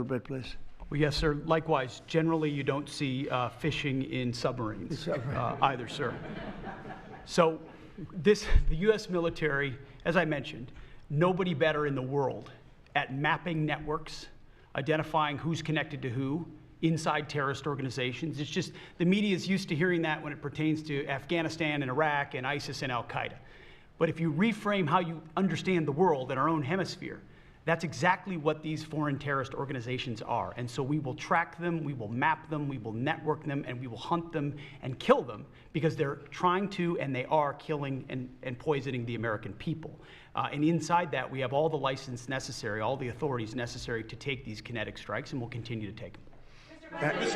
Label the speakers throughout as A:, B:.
A: bit, please.
B: Well, yes, sir. Likewise, generally you don't see fishing in submarines either, sir. So the U.S. military, as I mentioned, nobody better in the world at mapping networks, identifying who's connected to who inside terrorist organizations. It's just the media is used to hearing that when it pertains to Afghanistan and Iraq and ISIS and Al-Qaeda. But if you reframe how you understand the world in our own hemisphere, that's exactly what these foreign terrorist organizations are. And so we will track them, we will map them, we will network them, and we will hunt them and kill them because they're trying to and they are killing and poisoning the American people. And inside that, we have all the license necessary, all the authorities necessary to take these kinetic strikes, and we'll continue to take them.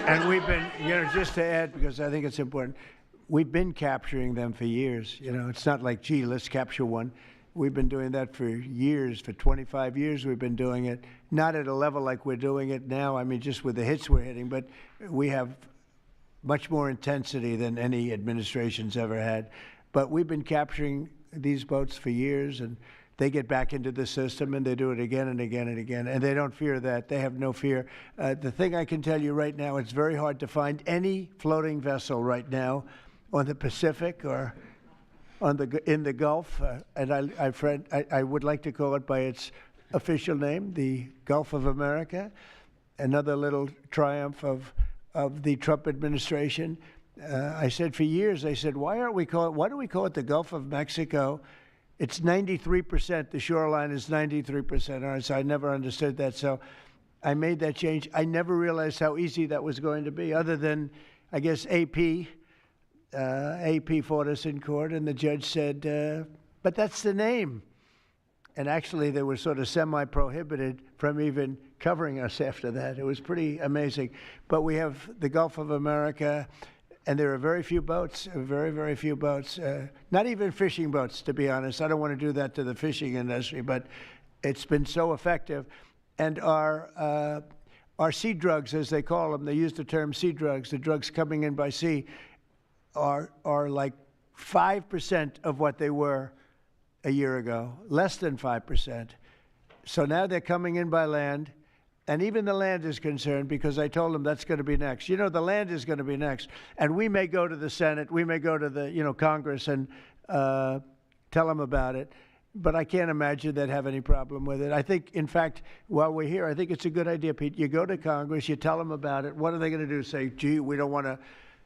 A: And we've been, just to add, because I think it's important, we've been capturing them for years. It's not like, gee, let's capture one. We've been doing that for years. For 25 years, we've been doing it. Not at a level like we're doing it now. I mean, just with the hits we're hitting, but we have much more intensity than any administration's ever had. But we've been capturing these boats for years, and they get back into the system, and they do it again and again and again, and they don't fear that. They have no fear. The thing I can tell you right now, it's very hard to find any floating vessel right now on the Pacific or in the Gulf, and I would like to call it by its official name, the Gulf of America, another little triumph of the Trump administration. I said for years, why do we call it the Gulf of Mexico? It's 93%, the shoreline is 93%, so I never understood that. So I made that change. I never realized how easy that was going to be, other than, I guess, AP fought us in court, and the judge said, but that's the name. And actually, they were sort of semi-prohibited from even covering us after that. It was pretty amazing. But we have the Gulf of America, and there are very few boats, very, very few boats, not even fishing boats, to be honest. I don't want to do that to the fishing industry, but it's been so effective. And our sea drugs, as they call them, they use the term sea drugs, the drugs coming in by sea, are like 5% of what they were a year ago, less than 5%. So now they're coming in by land, and even the land is concerned because I told them that's going to be next. The land is going to be next. And we may go to the Senate, we may go to the, Congress and tell them about it, but I can't imagine they'd have any problem with it. I think, in fact, while we're here, I think it's a good idea, Pete. You go to Congress, you tell them about it. What are they going to do? Say, gee, we don't want to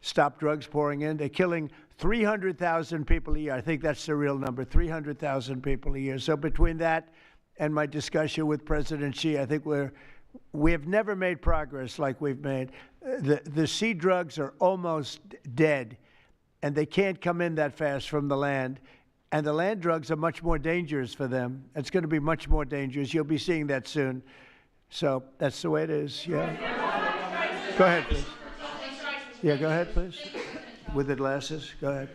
A: stop drugs pouring in. They're killing 300,000 people a year. I think that's the real number, 300,000 people a year. So between that and my discussion with President Xi, I think we have never made progress like we've made. The sea drugs are almost dead, and they can't come in that fast from the land. And the land drugs are much more dangerous for them. It's going to be much more dangerous. You'll be seeing that soon. So that's the way it is. Yeah. Go ahead, please. Yeah, go ahead, please. With the glasses, go ahead.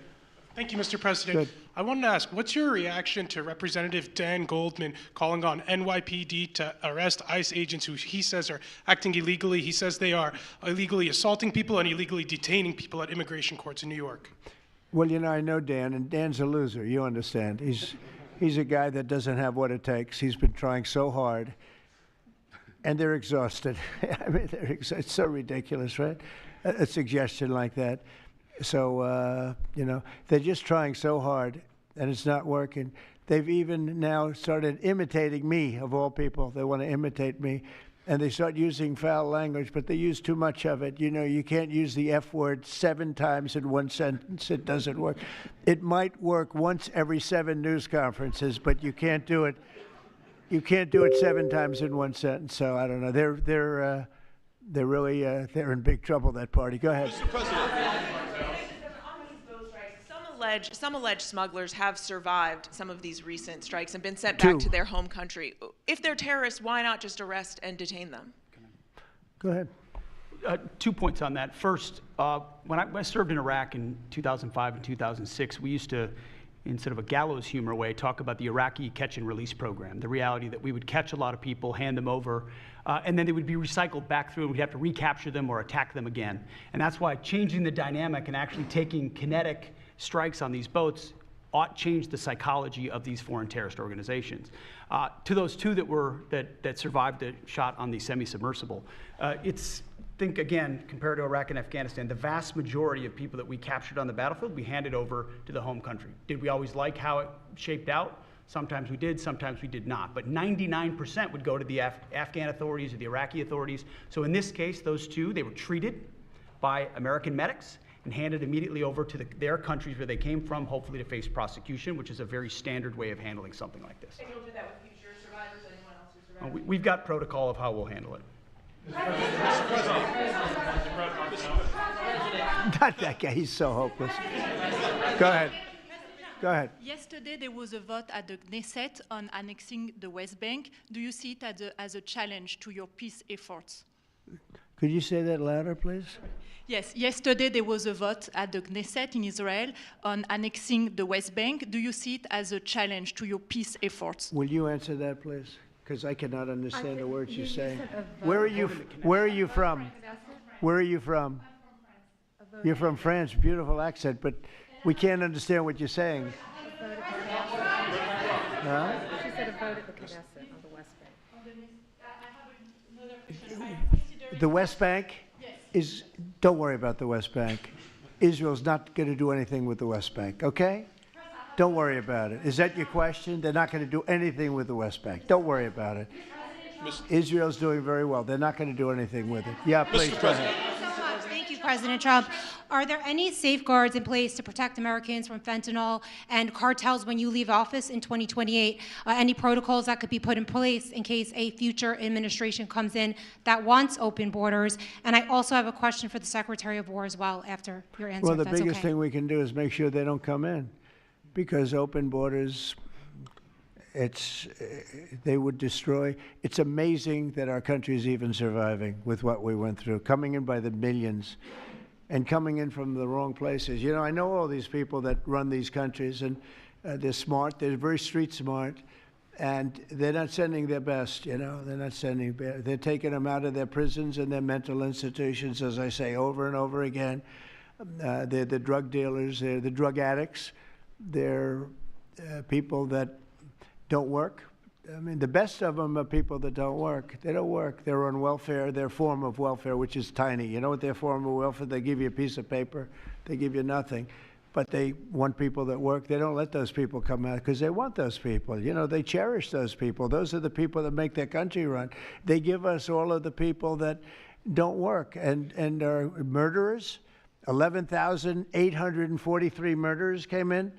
C: Thank you, Mr. President.
A: Good.
C: I wanted to ask, what's your reaction to Representative Dan Goldman calling on NYPD to arrest ICE agents who he says are acting illegally? He says they are illegally assaulting people and illegally detaining people at immigration courts in New York.
A: Well, I know Dan, and Dan's a loser, you understand. He's a guy that doesn't have what it takes. He's been trying so hard, and they're exhausted. I mean, it's so ridiculous, right? A suggestion like that. So, they're just trying so hard, and it's not working. They've even now started imitating me, of all people. They want to imitate me, and they start using foul language, but they use too much of it. You can't use the F word 7 times in one sentence. It doesn't work. It might work once every 7 news conferences, but you can't do it. You can't do it 7 times in one sentence. So I don't know. They're really they're in big trouble, that party. Go ahead.
D: Mr. President. Some alleged smugglers have survived some of these recent strikes and been sent back to their home country. If they're terrorists, why not just arrest and detain them?
A: Go ahead.
B: 2 points on that. First, when I served in Iraq in 2005 and 2006, we used to, in sort of a gallows humor way, talk about the Iraqi catch and release program, the reality that we would catch a lot of people, hand them over, and then they would be recycled back through, and we'd have to recapture them or attack them again. And that's why changing the dynamic and actually taking kinetic strikes on these boats ought change the psychology of these foreign terrorist organizations. To those two that survived the shot on the semi-submersible, think again, compared to Iraq and Afghanistan, the vast majority of people that we captured on the battlefield, we handed over to the home country. Did we always like how it shaped out? Sometimes we did, sometimes we did not. But 99% would go to the Afghan authorities or the Iraqi authorities. So in this case, those two, they were treated by American medics and handed immediately over to their countries where they came from, hopefully to face prosecution, which is a very standard way of handling something like this.
D: And you'll do that with future survivors, anyone else who survived?
B: We've got protocol of how we'll handle it.
A: Not that guy, he's so hopeless. Go ahead. Go ahead.
E: Yesterday, there was a vote at the Knesset on annexing the West Bank. Do you see it as a challenge to your peace efforts?
A: Could you say that louder, please?
E: Yes, yesterday there was a vote at the Knesset in Israel on annexing the West Bank. Do you see it as a challenge to your peace efforts?
A: Will you answer that, please? Because I cannot understand the words you're saying. Where are you from? Where are you from? You're from France. Beautiful accent, but we can't understand what you're saying. Huh?
F: She said a vote at the Knesset on the West Bank.
A: The West Bank is, don't worry about the West Bank. Israel's not going to do anything with the West Bank, okay? Don't worry about it. Is that your question? They're not going to do anything with the West Bank. Don't worry about it. Israel's doing very well. They're not going to do anything with it. Yeah, please, go ahead.
G: Thank you, President Trump. Are there any safeguards in place to protect Americans from fentanyl and cartels when you leave office in 2028? Any protocols that could be put in place in case a future administration comes in that wants open borders? And I also have a question for the Secretary of War as well after your answer,
A: Well, the
G: if that's
A: biggest
G: okay.
A: thing we can do is make sure they don't come in, because open borders, they would destroy. It's amazing that our country is even surviving with what we went through, coming in by the millions and coming in from the wrong places. You know, I know all these people that run these countries, and they're smart. They're very street smart, and they're not sending their best, you know. They're not sending, they're taking them out of their prisons and their mental institutions, as I say over and over again. They're the drug dealers. They're the drug addicts. They're people that don't work. I mean, the best of them are people that don't work. They don't work. They're on welfare, their form of welfare, which is tiny. You know what their form of welfare? They give you a piece of paper. They give you nothing. But they want people that work. They don't let those people come out because they want those people. You know, they cherish those people. Those are the people that make their country run. They give us all of the people that don't work and are murderers. 11,843 murderers came in.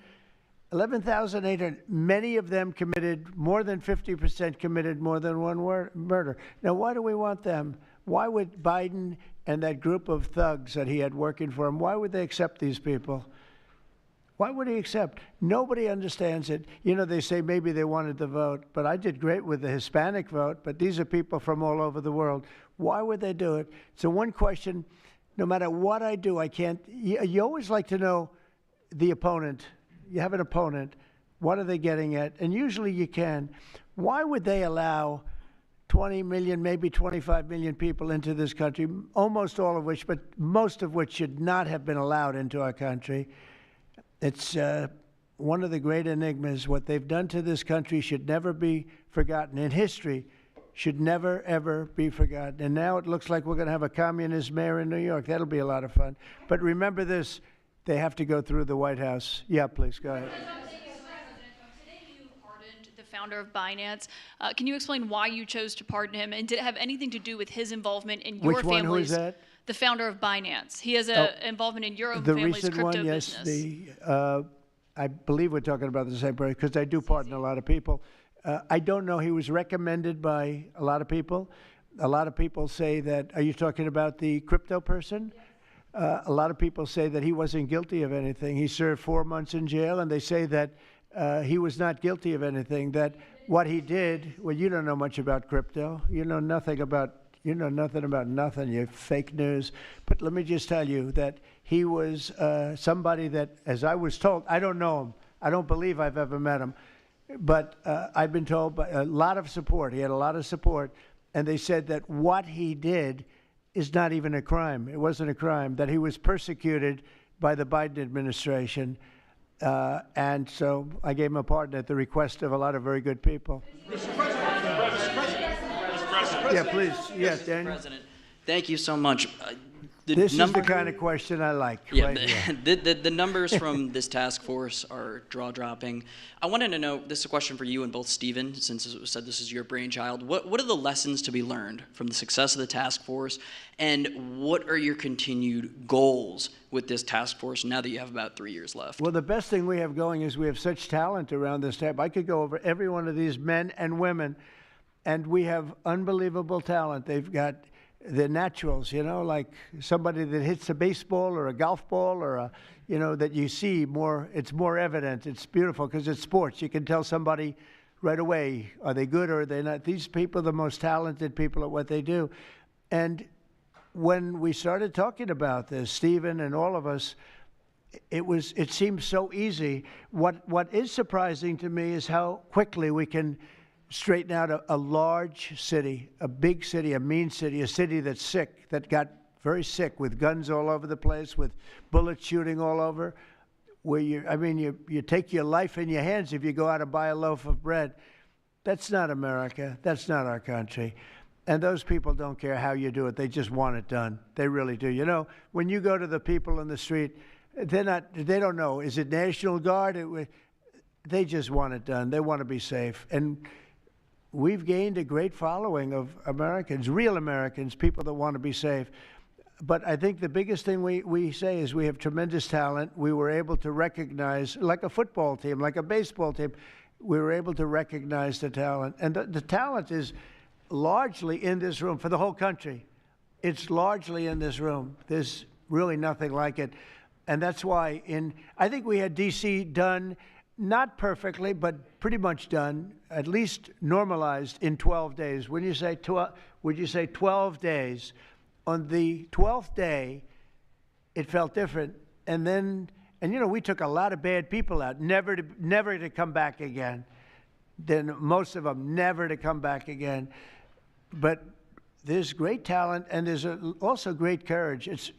A: 11,800, many of them committed, more than 50% committed more than one murder. Now, why do we want them? Why would Biden and that group of thugs that he had working for him, why would they accept these people? Why would he accept? Nobody understands it. You know, they say maybe they wanted the vote, but I did great with the Hispanic vote, but these are people from all over the world. Why would they do it? So one question, no matter what I do, I can't, you always like to know the opponent. You have an opponent, what are they getting at? And usually you can. Why would they allow 20 million, maybe 25 million people into this country, almost all of which, but most of which should not have been allowed into our country? It's one of the great enigmas. What they've done to this country should never be forgotten. In history, should never, ever be forgotten. And now it looks like we're going to have a communist mayor in New York. That'll be a lot of fun. But remember this. They have to go through the White House. Yeah, please, go ahead.
H: Today you pardoned the founder of Binance. Can you explain why you chose to pardon him? And did it have anything to do with his involvement in your
A: Which one?
H: family's...
A: Who is that?
H: The founder of Binance. He has an involvement in your own family's crypto business.
A: The recent one, yes. I believe we're talking about the same person, because I do pardon a lot of people. I don't know. He was recommended by a lot of people. A lot of people say that, are you talking about the crypto person? Yes. A lot of people say that he wasn't guilty of anything. He served 4 months in jail, and they say that he was not guilty of anything, that what he did, well, you don't know much about crypto. You know nothing about nothing. You're fake news. But let me just tell you that he was somebody that, as I was told, I don't know him. I don't believe I've ever met him. But I've been told by a lot of support. He had a lot of support. And they said that what he did is not even a crime. It wasn't a crime, that he was persecuted by the Biden administration. And so I gave him a partner at the request of a lot of very good people. Yeah, please. Yes, Daniel.
I: President, thank you so much.
A: This is the kind of question I like.
I: Yeah,
A: right here.
I: the numbers from this task force are jaw-dropping. I wanted to know, this is a question for you and both Stephen, since it was said this is your brainchild. What are the lessons to be learned from the success of the task force, and what are your continued goals with this task force now that you have about 3 years left?
A: Well, the best thing we have going is we have such talent around this table. I could go over every one of these men and women, and we have unbelievable talent. They've got the naturals, you know, like somebody that hits a baseball or a golf ball or a, you know, that you see more, it's more evident. It's beautiful because it's sports. You can tell somebody right away, are they good or are they not? These people are the most talented people at what they do. And when we started talking about this, Stephen and all of us, it seems so easy. What is surprising to me is how quickly we can straighten out a large city, a big city, a mean city, a city that's sick, that got very sick with guns all over the place, with bullets shooting all over, where you take your life in your hands if you go out and buy a loaf of bread. That's not America. That's not our country. And those people don't care how you do it. They just want it done. They really do. You know, when you go to the people in the street, they don't know, is it National Guard? They just want it done. They want to be safe. And we've gained a great following of Americans, real Americans, people that want to be safe. But I think the biggest thing we say is we have tremendous talent. We were able to recognize, like a football team, like a baseball team, we were able to recognize the talent. And the talent is largely in this room for the whole country. It's largely in this room. There's really nothing like it. And that's why I think we had D.C. done, not perfectly, but pretty much done, at least normalized in 12 days. Would you say 12 days? On the 12th day, it felt different. And you know, we took a lot of bad people out, never to come back again. Then most of them never to come back again. But there's great talent, and there's also great courage.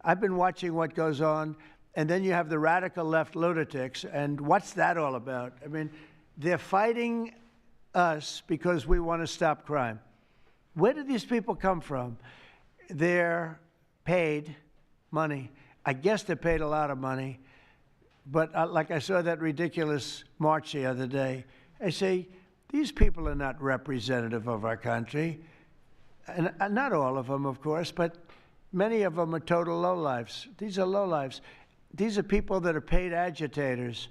A: I've been watching what goes on. And then you have the radical left lunatics, and what's that all about? I mean, they're fighting us because we want to stop crime. Where do these people come from? They're paid money. I guess they're paid a lot of money. But like I saw that ridiculous march the other day, I say, these people are not representative of our country. And not all of them, of course, but many of them are total lowlifes. These are lowlifes. These are people that are paid agitators,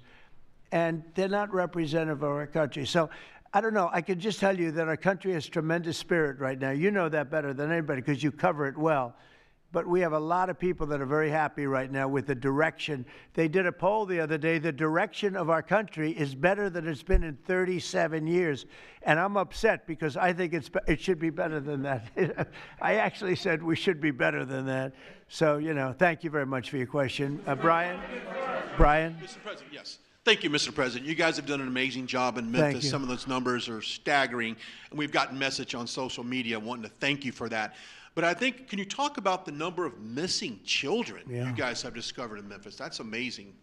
A: and they're not representative of our country. So I don't know. I can just tell you that our country has tremendous spirit right now. You know that better than anybody because you cover it well. But we have a lot of people that are very happy right now with the direction. They did a poll the other day. The direction of our country is better than it's been in 37 years. And I'm upset because I think it should be better than that. I actually said we should be better than that. So, you know, thank you very much for your question. Brian? Brian?
J: Mr. President, yes. Thank you, Mr. President. You guys have done an amazing job in Memphis.
A: Thank you.
J: Some of those numbers are staggering, and we've gotten message on social media wanting to thank you for that. But I think, can you talk about the number of missing children you guys have discovered in Memphis? That's amazing.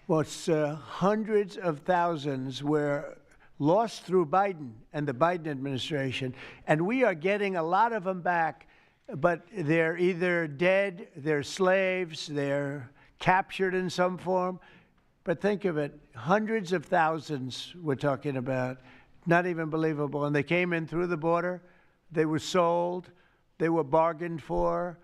A: Well, it's hundreds of thousands were lost through Biden and the Biden administration, and we are getting a lot of them back, but they're either dead, they're slaves, they're captured in some form. But think of it, hundreds of thousands we're talking about, not even believable. And they came in through the border, they were sold, they were bargained for,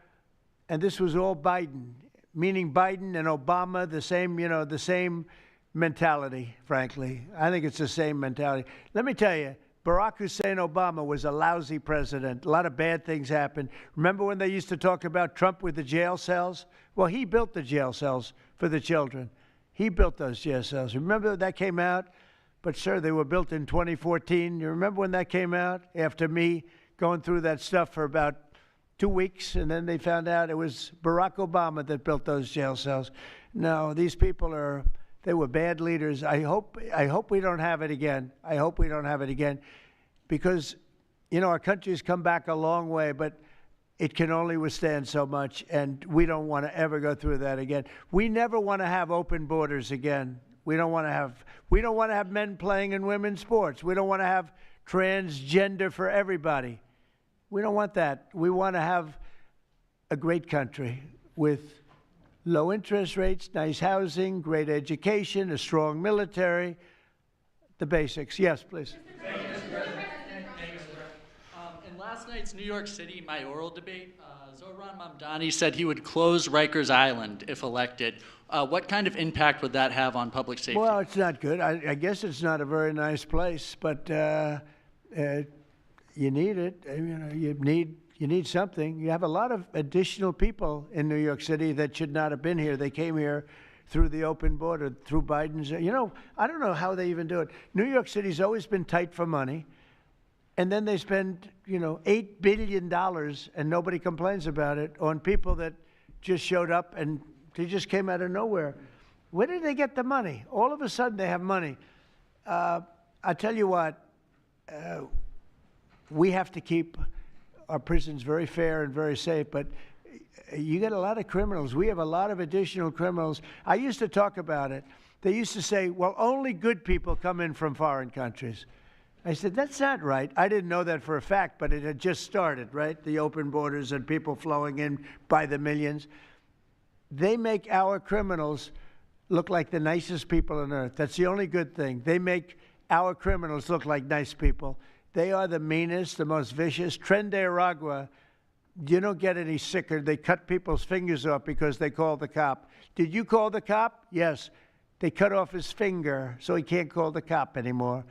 A: and this was all Biden, meaning Biden and Obama, the same mentality, frankly. I think it's the same mentality. Let me tell you, Barack Hussein Obama was a lousy president. A lot of bad things happened. Remember when they used to talk about Trump with the jail cells? Well, he built the jail cells for the children. He built those jail cells. Remember that came out? But, sir, they were built in 2014. You remember when that came out? After me going through that stuff for about 2 weeks, and then they found out it was Barack Obama that built those jail cells. No, these people they were bad leaders. I hope we don't have it again. I hope we don't have it again because, you know, our country's come back a long way, but it can only withstand so much, and we don't want to ever go through that again. We never want to have open borders again. We don't want to have men playing in women's sports. We don't want to have transgender for everybody. We don't want that. We want to have a great country with low interest rates, nice housing, great education, a strong military, the basics. Yes, please.
K: In last night's New York City mayoral debate, Zohran Mamdani said he would close Rikers Island if elected. What kind of impact would that have on public safety?
A: Well, it's not good. I guess it's not a very nice place, but you need it. You need something. You have a lot of additional people in New York City that should not have been here. They came here through the open border, through Biden's. I don't know how they even do it. New York City's always been tight for money, and then they spend, $8 billion, and nobody complains about it, on people that just showed up and they just came out of nowhere. Where did they get the money? All of a sudden, they have money. I tell you what, we have to keep our prisons very fair and very safe, but you get a lot of criminals. We have a lot of additional criminals. I used to talk about it. They used to say, well, only good people come in from foreign countries. I said, that's not right. I didn't know that for a fact, but it had just started, right? The open borders and people flowing in by the millions. They make our criminals look like the nicest people on earth. That's the only good thing. They make our criminals look like nice people. They are the meanest, the most vicious. Tren de Aragua, you don't get any sicker. They cut people's fingers off because they called the cop. Did you call the cop? Yes. They cut off his finger so he can't call the cop anymore.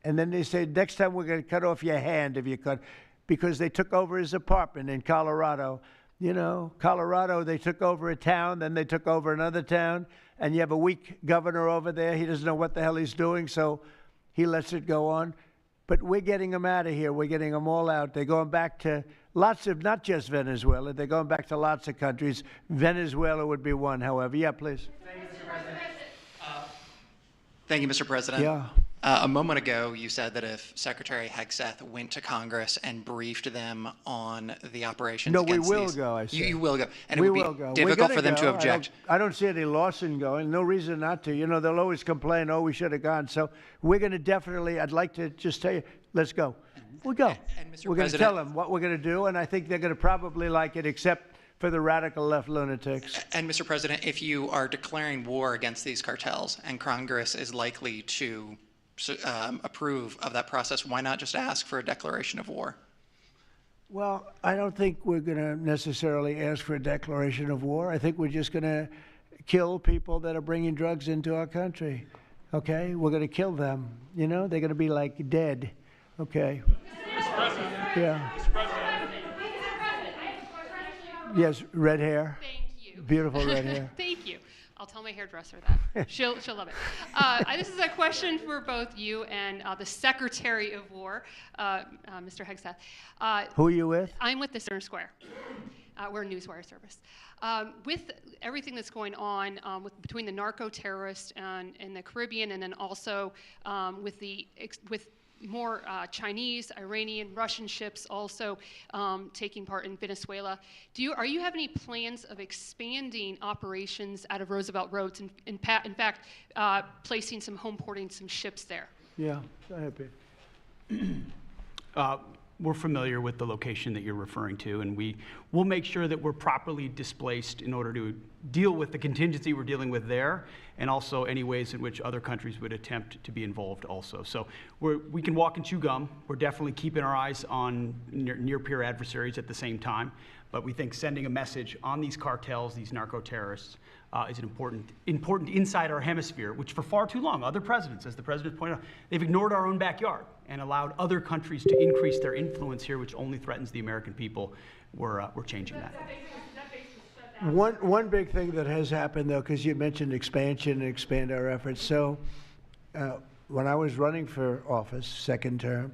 A: And then they say, next time we're going to cut off your hand if you cut, because they took over his apartment in Colorado. Colorado, they took over a town, then they took over another town, and you have a weak governor over there. He doesn't know what the hell he's doing, so he lets it go on. But we're getting them out of here. We're getting them all out. They're going back to lots of, not just Venezuela, they're going back to lots of countries. Venezuela would be one, however. Yeah, please.
L: Thank you, Mr. President.
A: Yeah.
L: A moment ago, you said that if Secretary Hegseth went to Congress and briefed them on the operations
A: No, we
L: against
A: will
L: these,
A: go, I said.
L: You will go. And
A: we
L: it would
A: will
L: be
A: go.
L: difficult for them to object.
A: I don't see any loss in going. No reason not to. They'll always complain, oh, we should have gone. So we're going to definitely, I'd like to just tell you, let's go. We'll go.
L: And Mr.
A: We're going to
L: President-
A: tell them what we're going to do, and I think they're going to probably like it, except for the radical left lunatics.
L: And Mr. President, if you are declaring war against these cartels and Congress is likely to approve of that process, why not just ask for a declaration of war?
A: Well, I don't think we're going to necessarily ask for a declaration of war. I think we're just going to kill people that are bringing drugs into our country. Okay? We're going to kill them. They're going to be like dead. Okay?
M: Mr. President.
A: Yeah.
M: Mr. President.
A: Yes, red hair.
N: Thank you.
A: Beautiful red hair.
N: Thank you. I'll tell my hairdresser that. She'll love it. This is a question for both you and the Secretary of War, Mr. Hegseth.
A: Who are you with?
N: I'm with the Center Square. We're a newswire service. With everything that's going on between the narco-terrorists in the Caribbean, and then also with more Chinese, Iranian, Russian ships also taking part in Venezuela. Are you have any plans of expanding operations out of Roosevelt Roads and in fact placing some home porting some ships there?
A: Yeah, go ahead, Pete.
B: We're familiar with the location that you're referring to, and we'll make sure that we're properly displaced in order to deal with the contingency we're dealing with there, and also any ways in which other countries would attempt to be involved also. So we can walk and chew gum. We're definitely keeping our eyes on near-peer adversaries at the same time, but we think sending a message on these cartels, these narco-terrorists, is an important inside our hemisphere, which for far too long, other presidents, as the president pointed out, they've ignored our own backyard and allowed other countries to increase their influence here, which only threatens the American people. We're changing that.
A: One big thing that has happened, though, because you mentioned expansion and expand our efforts. So when I was running for office, second term,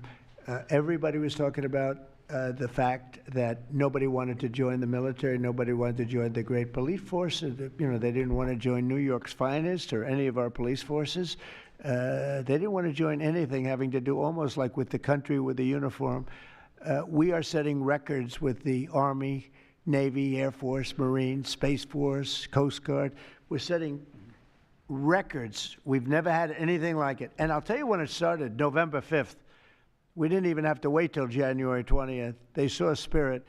A: everybody was talking about the fact that nobody wanted to join the military, nobody wanted to join the great police force. They didn't want to join New York's finest or any of our police forces. They didn't want to join anything having to do almost like with the country with the uniform. We are setting records with the Army, Navy, Air Force, Marines, Space Force, Coast Guard. We're setting records. We've never had anything like it. And I'll tell you when it started, November 5th. We didn't even have to wait till January 20th. They saw spirit.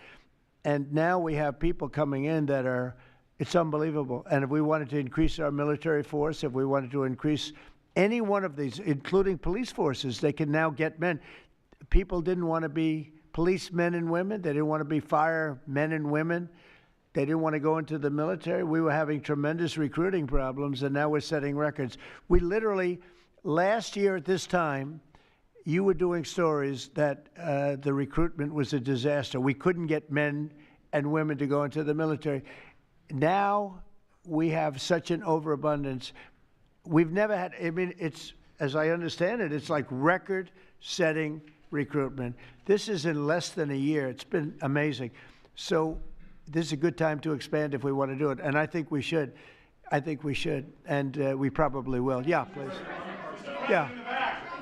A: And now we have people coming in that are, it's unbelievable. And if we wanted to increase our military force, if we wanted to increase any one of these, including police forces, they can now get men. People didn't want to be policemen and women. They didn't want to be firemen and women. They didn't want to go into the military. We were having tremendous recruiting problems, and now we're setting records. We literally, last year at this time, you were doing stories that the recruitment was a disaster. We couldn't get men and women to go into the military. Now we have such an overabundance. We've never had, I mean, it's, as I understand it, it's like record-setting recruitment. This is in less than a year. It's been amazing. So this is a good time to expand if we want to do it, and I think we should. I think we should, and we probably will. Yeah, please. Yeah.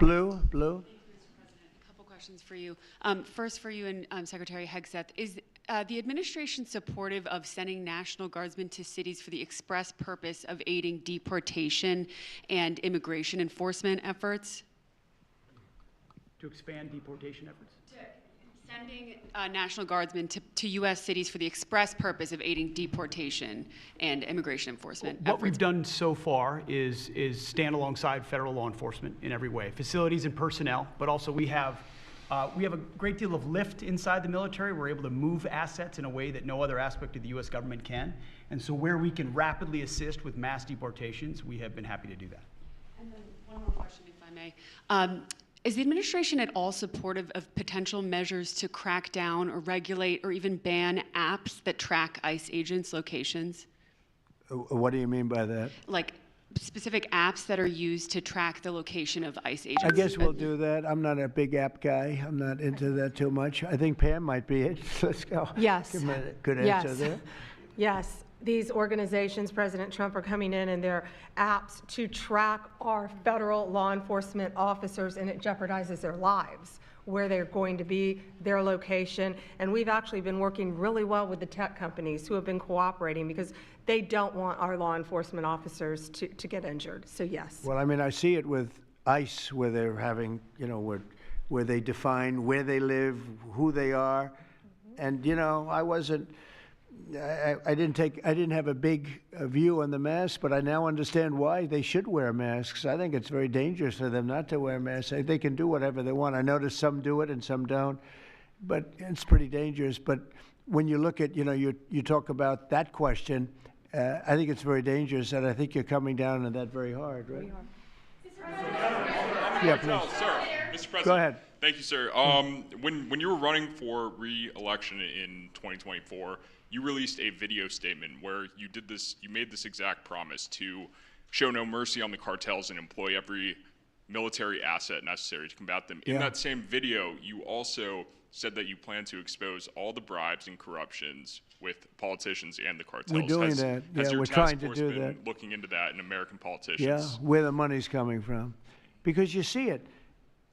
A: Blue.
M: A couple questions for you. First for you and Secretary Hegseth. Is the administration supportive of sending National Guardsmen to cities for the express purpose of aiding deportation and immigration enforcement efforts?
B: To expand deportation efforts?
M: Sending National Guardsmen to U.S. cities for the express purpose of aiding deportation and immigration enforcement
B: What we've done so far is stand alongside federal law enforcement in every way, facilities and personnel, but also we have a great deal of lift inside the military. We're able to move assets in a way that no other aspect of the U.S. government can. And so where we can rapidly assist with mass deportations, we have been happy to do that.
M: And then one more question, if I may. Is the administration at all supportive of potential measures to crack down or regulate or even ban apps that track ICE agents' locations?
A: What do you mean by that?
M: Like specific apps that are used to track the location of ICE agents?
A: I guess we'll do that. I'm not a big app guy. I'm not into that too much. I think Pam might be it. Let's go.
F: Yes.
A: Give me a good answer there.
F: Yes. These organizations, President Trump, are coming in and their apps to track our federal law enforcement officers, and it jeopardizes their lives, where they're going to be, their location. And we've actually been working really well with the tech companies who have been cooperating because they don't want our law enforcement officers to get injured. So yes.
A: Well, I mean, I see it with ICE, where they're having, you know, where they define where they live, who they are. And, you know, I didn't have a big view on the mask, but I now understand why they should wear masks. I think it's very dangerous for them not to wear masks. They can do whatever they want. I notice some do it and some don't, but it's pretty dangerous. But when you look at, you know, you talk about that question, I think it's very dangerous, and I think you're coming down on that very hard, right? Yeah, please.
O: Sir, Mr. President.
A: Go ahead.
O: Thank you, sir. When you were running for re-election in 2024, you released a video statement where you made this exact promise to show no mercy on the cartels and employ every military asset necessary to combat them. In that same video, you also said that you plan to expose all the bribes and corruptions with politicians and the cartels.
A: We're doing that.
O: Has your
A: we're
O: task
A: trying to
O: force
A: do
O: been
A: that.
O: looking into that in American politicians?
A: Yeah, where the money's coming from. Because you see it.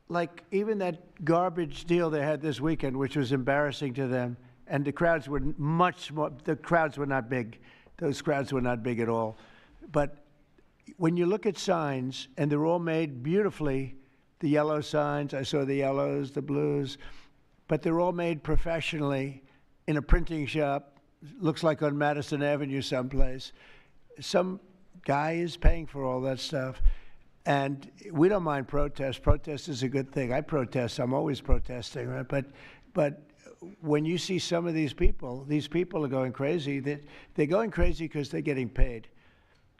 A: Like even that garbage deal they had this weekend, which was embarrassing to them, and the crowds were the crowds were not big. Those crowds were not big at all. But when you look at signs, and they're all made beautifully, the yellow signs, I saw the yellows, the blues, but they're all made professionally in a printing shop, looks like on Madison Avenue someplace. Some guy is paying for all that stuff. And we don't mind protest. Protest is a good thing. I protest. I'm always protesting, right? But when you see some of these people are going crazy. They're going crazy because they're getting paid.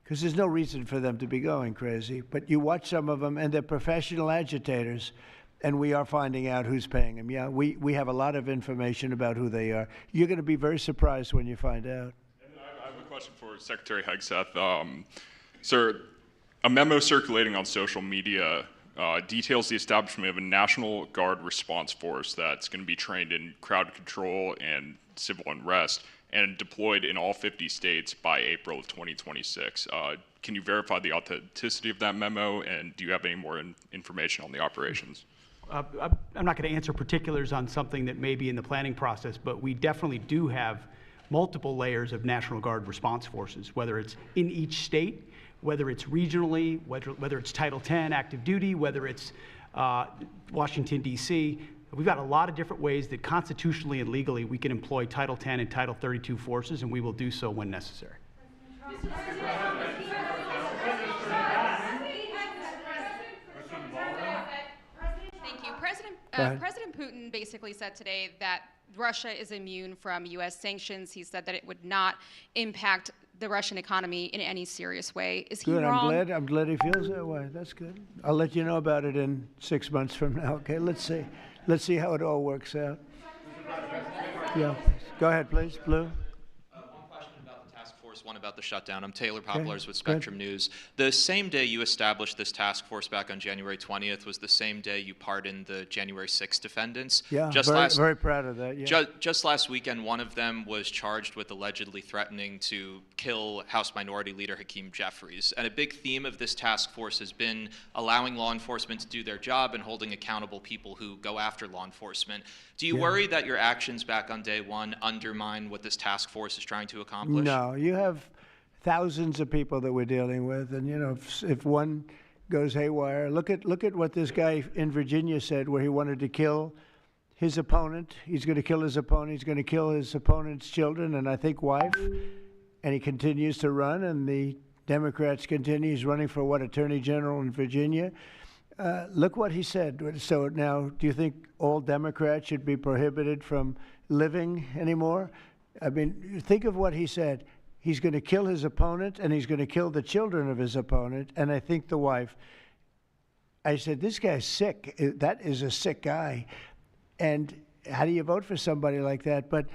A: Because there's no reason for them to be going crazy. But you watch some of them, and they're professional agitators, and we are finding out who's paying them. Yeah, we have a lot of information about who they are. You're going to be very surprised when you find out.
O: And I have a question for Secretary Hegseth. Sir, a memo circulating on social media details the establishment of a National Guard response force that's going to be trained in crowd control and civil unrest and deployed in all 50 states by April of 2026. Can you verify the authenticity of that memo, and do you have any more information on the operations?
B: I'm not going to answer particulars on something that may be in the planning process, but we definitely do have multiple layers of National Guard response forces, whether it's in each state, whether it's regionally, whether it's Title 10 active duty, whether it's Washington, D.C. We've got a lot of different ways that constitutionally and legally we can employ Title 10 and Title 32 forces, and we will do so when necessary.
P: Thank you. President Putin basically said today that Russia is immune from U.S. sanctions. He said that it would not impact the Russian economy in any serious way. Is he
A: Good.
P: wrong?
A: I'm glad he feels that way. That's good. I'll let you know about it in 6 months from now. Okay. Let's see how it all works out. Yeah. Go ahead, please, Blue.
Q: One question about the task force, one about the shutdown. I'm Taylor Poplars with Spectrum News. The same day you established this task force back on January 20th was the same day you pardoned the January 6th defendants.
A: Yeah, very proud of that. Yeah.
Q: Just last weekend, one of them was charged with allegedly threatening to kill House Minority Leader Hakeem Jeffries. And a big theme of this task force has been allowing law enforcement to do their job and holding accountable people who go after law enforcement. Do you worry that your actions back on day one undermine what this task force is trying to accomplish?
A: No, you have thousands of people that we're dealing with, and if one goes haywire, look at what this guy in Virginia said, where he wanted to kill his opponent. He's going to kill his opponent. He's going to kill his opponent's children and I think wife, and he continues to run. And the Democrats continue. He's running for Attorney General in Virginia. Look what he said. So now, do you think all Democrats should be prohibited from living anymore? I mean, think of what he said. He's going to kill his opponent, and he's going to kill the children of his opponent, and I think the wife. I said, this guy's sick. That is a sick guy. And how do you vote for somebody like that? But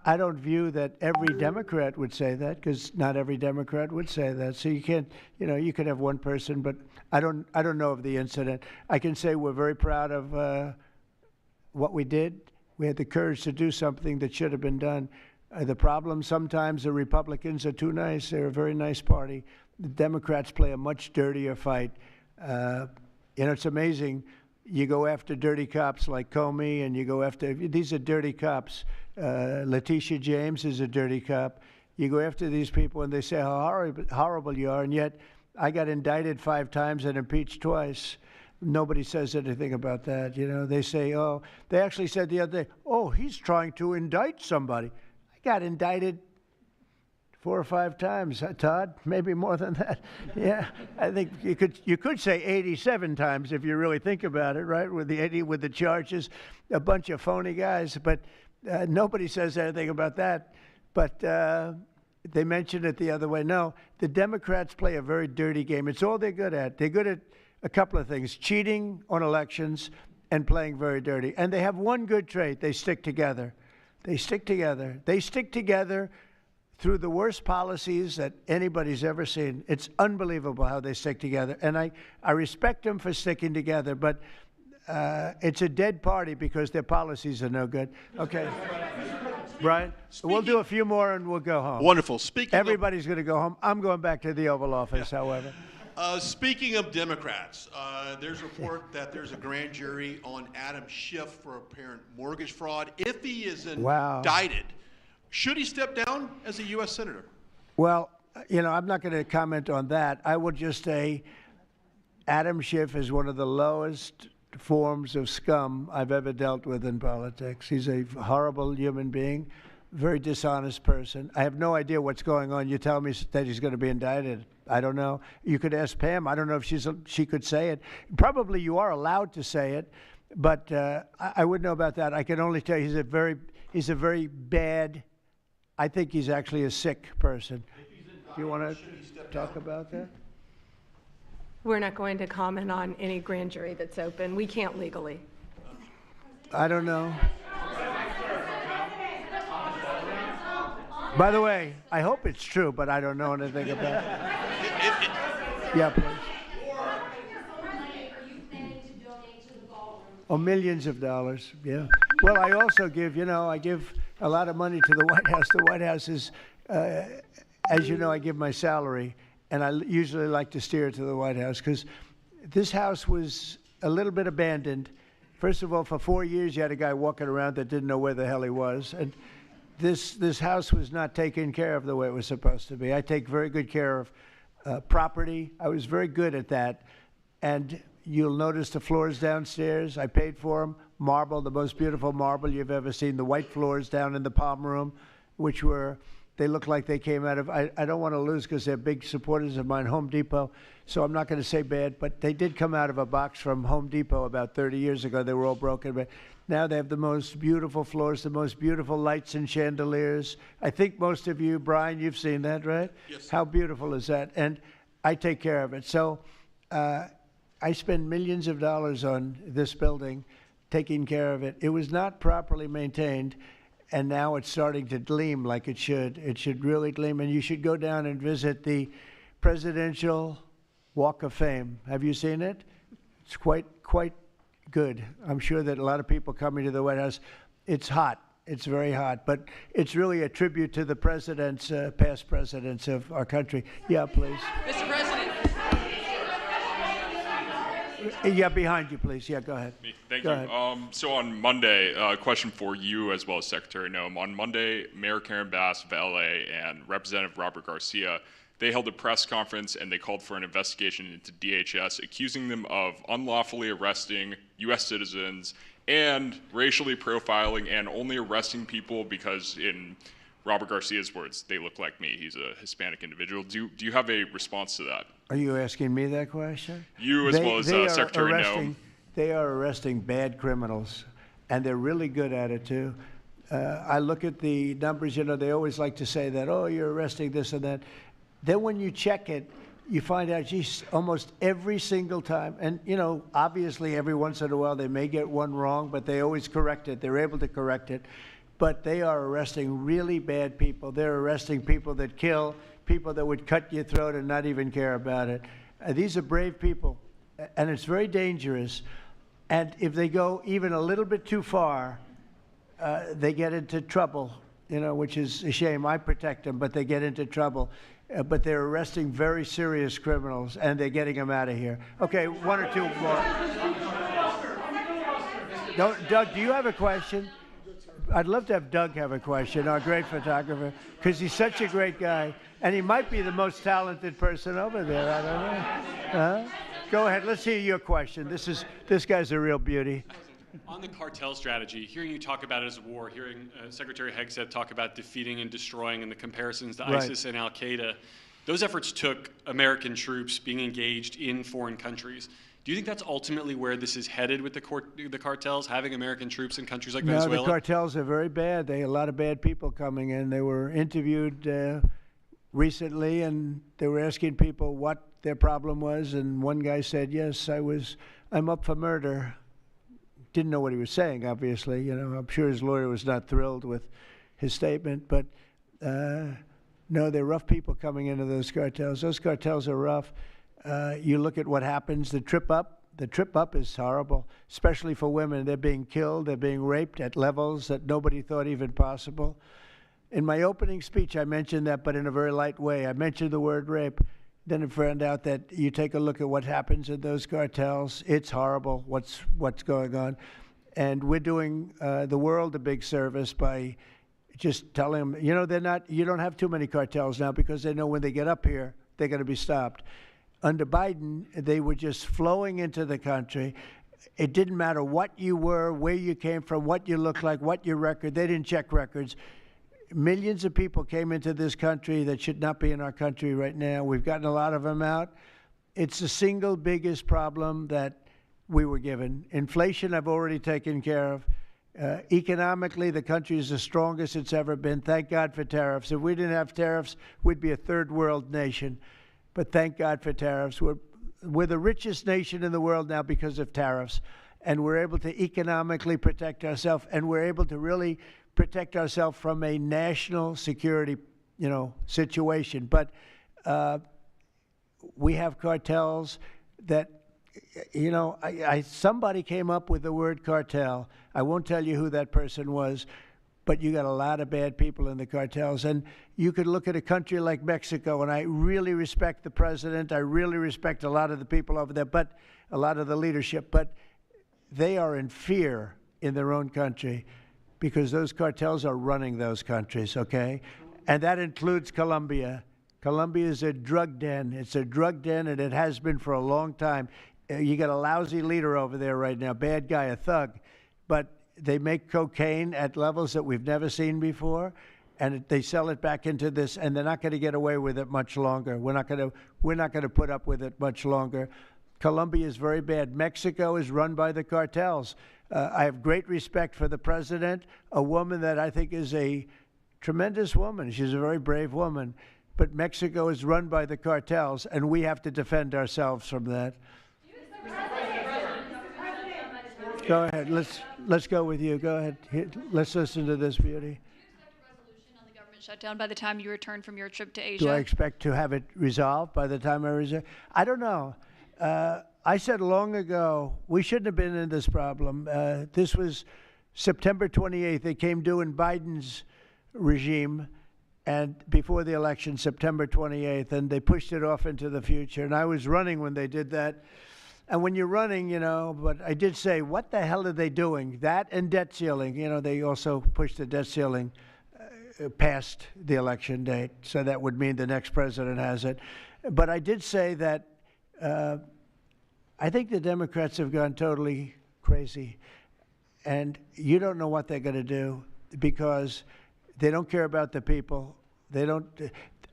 A: I don't view that every Democrat would say that, because not every Democrat would say that. So you can't, you could have one person, but I don't know of the incident. I can say we're very proud of what we did. We had the courage to do something that should have been done. The problem, sometimes the Republicans are too nice. They're a very nice party. The Democrats play a much dirtier fight. It's amazing. You go after dirty cops like Comey, and you go after, these are dirty cops. Letitia James is a dirty cop. You go after these people, and they say how horrible you are, and yet I got indicted 5 times and impeached twice. Nobody says anything about that. They say, they actually said the other day, he's trying to indict somebody. I got indicted 4 or 5 times, Todd, maybe more than that. Yeah, I think you could say 87 times if you really think about it, right? With the charges, a bunch of phony guys, but nobody says anything about that. But they mentioned it the other way. No, the Democrats play a very dirty game. It's all they're good at. They're good at a couple of things: cheating on elections and playing very dirty. And they have one good trait: they stick together. They stick together. They stick together through the worst policies that anybody's ever seen. It's unbelievable how they stick together. And I respect them for sticking together, but it's a dead party because their policies are no good. Okay. Brian, we'll do a few more and we'll go home.
J: Wonderful.
A: Everybody's going to go home. I'm going back to the Oval Office, however.
J: Speaking of Democrats, there's a report that there's a grand jury on Adam Schiff for apparent mortgage fraud. If he is indicted, should he step down as a U.S. Senator?
A: Well, I'm not going to comment on that. I would just say Adam Schiff is one of the lowest forms of scum I've ever dealt with in politics. He's a horrible human being, very dishonest person. I have no idea what's going on. You tell me that he's going to be indicted. I don't know. You could ask Pam. I don't know if she could say it. Probably you are allowed to say it, but I wouldn't know about that. I can only tell you he's a very bad. I think he's actually a sick person. Do you want to talk about that?
F: We're not going to comment on any grand jury that's open. We can't legally.
A: I don't know. By the way, I hope it's true, but I don't know anything about it. Yeah, please. Oh, millions of dollars, yeah. Well, I also give a lot of money to the White House. The White House is, as you know, I give my salary, and I usually like to steer it to the White House because this house was a little bit abandoned First of all, for 4 years, you had a guy walking around that didn't know where the hell he was. And this house was not taken care of the way it was supposed to be. I take very good care of property. I was very good at that. And you'll notice the floors downstairs, I paid for them. Marble, the most beautiful marble you've ever seen. The white floors down in the palm room, which were, they look like they came out of, I don't want to lose because they're big supporters of mine, Home Depot. So I'm not going to say bad, but they did come out of a box from Home Depot about 30 years ago. They were all broken, but now they have the most beautiful floors, the most beautiful lights and chandeliers. I think most of you, Brian, you've seen that, right?
J: Yes.
A: How beautiful is that? And I take care of it. So I spend millions of dollars on this building, taking care of it. It was not properly maintained, and now it's starting to gleam like it should. It should really gleam, and you should go down and visit the Presidential Walk of Fame. Have you seen it? It's quite good. I'm sure that a lot of people coming to the White House, it's hot. It's very hot, but it's really a tribute to the presidents, past presidents of our country. Yeah, please.
I: Mr. President.
A: Yeah, behind you, please. Yeah, go ahead.
O: Thank
A: Go
O: you.
A: ahead.
O: So on Monday, a question for you as well as Secretary Noem. On Monday, Mayor Karen Bass of LA and Representative Robert Garcia, they held a press conference and they called for an investigation into DHS, accusing them of unlawfully arresting U.S. citizens and racially profiling and only arresting people because, in Robert Garcia's words, they look like me. He's a Hispanic individual. Do you have a response to that?
A: Are you asking me that question?
O: You as well as Secretary Noem.
A: They are arresting bad criminals, and they're really good at it, too. I look at the numbers, you know, they always like to say that, oh, you're arresting this and that. Then when you check it, you find out, geez, almost every single time, and, you know, obviously every once in a while they may get one wrong, but they always correct it. They're able to correct it. But they are arresting really bad people. They're arresting people that kill, people that would cut your throat and not even care about it. These are brave people, and it's very dangerous. And if they go even a little bit too far, they get into trouble, you know, which is a shame. I protect them, but they get into trouble. But they're arresting very serious criminals, and they're getting them out of here. Okay, one or two more. Doug, do you have a question? I'd love to have Doug have a question, our great photographer, because he's such a great guy, and he might be the most talented person over there. I don't know. Go ahead. Let's hear your question. This guy's a real beauty.
R: On the cartel strategy, hearing you talk about it as a war, hearing Secretary Hegseth talk about defeating and destroying and the comparisons to ISIS and Al-Qaeda, those efforts took American troops being engaged in foreign countries. Do you think that's ultimately where this is headed with the cartels, having American troops in countries like Venezuela?
A: No, the cartels are very bad. They have a lot of bad people coming in. They were interviewed recently, and they were asking people what their problem was, and one guy said, yes, I'm up for murder. Didn't know what he was saying, obviously. You know, I'm sure his lawyer was not thrilled with his statement, but no, they're rough people coming into those cartels. Those cartels are rough. You look at what happens, the trip up is horrible, especially for women. They're being killed, they're being raped at levels that nobody thought even possible. In my opening speech, I mentioned that, but in a very light way. I mentioned the word rape. Then I found out that you take a look at what happens in those cartels. It's horrible what's going on. And we're doing the world a big service by just telling them, you know, you don't have too many cartels now because they know when they get up here, they're going to be stopped. Under Biden, they were just flowing into the country. It didn't matter what you were, where you came from, what you looked like, what your record. They didn't check records. Millions of people came into this country that should not be in our country right now. We've gotten a lot of them out. It's the single biggest problem that we were given. Inflation, I've already taken care of. Economically, the country is the strongest it's ever been. Thank God for tariffs. If we didn't have tariffs, we'd be a third world nation. But thank God for tariffs. We're the richest nation in the world now because of tariffs. And we're able to economically protect ourselves, and we're able to really protect ourselves from a national security, you know, situation. But we have cartels that, you know, somebody came up with the word cartel. I won't tell you who that person was, but you got a lot of bad people in the cartels. And you could look at a country like Mexico, and I really respect the president. I really respect a lot of the people over there, but a lot of the leadership. But they are in fear in their own country because those cartels are running those countries, okay? And that includes Colombia. Colombia is a drug den. It's a drug den, and it has been for a long time. You got a lousy leader over there right now, bad guy, a thug. But they make cocaine at levels that we've never seen before, and they sell it back into this, and they're not going to get away with it much longer. We're not going to put up with it much longer. Colombia is very bad. Mexico is run by the cartels. I have great respect for the president, a woman that I think is a tremendous woman. She's a very brave woman. But Mexico is run by the cartels, and we have to defend ourselves from that. Go ahead. Let's go with you. Go ahead. Let's listen to this beauty.
H: Shutdown by the time you return from your trip to Asia?
A: Do I expect to have it resolved by the time I return? I don't know. I said long ago we shouldn't have been in this problem. This was September 28th. It came due in Biden's regime, and before the election, September 28th, and they pushed it off into the future. And I was running when they did that. And when you're running, you know, but I did say, what the hell are they doing? That and debt ceiling. You know, they also pushed the debt ceiling past the election date, so that would mean the next president has it. But I did say that I think the Democrats have gone totally crazy, and you don't know what they're going to do because they don't care about the people. They don't.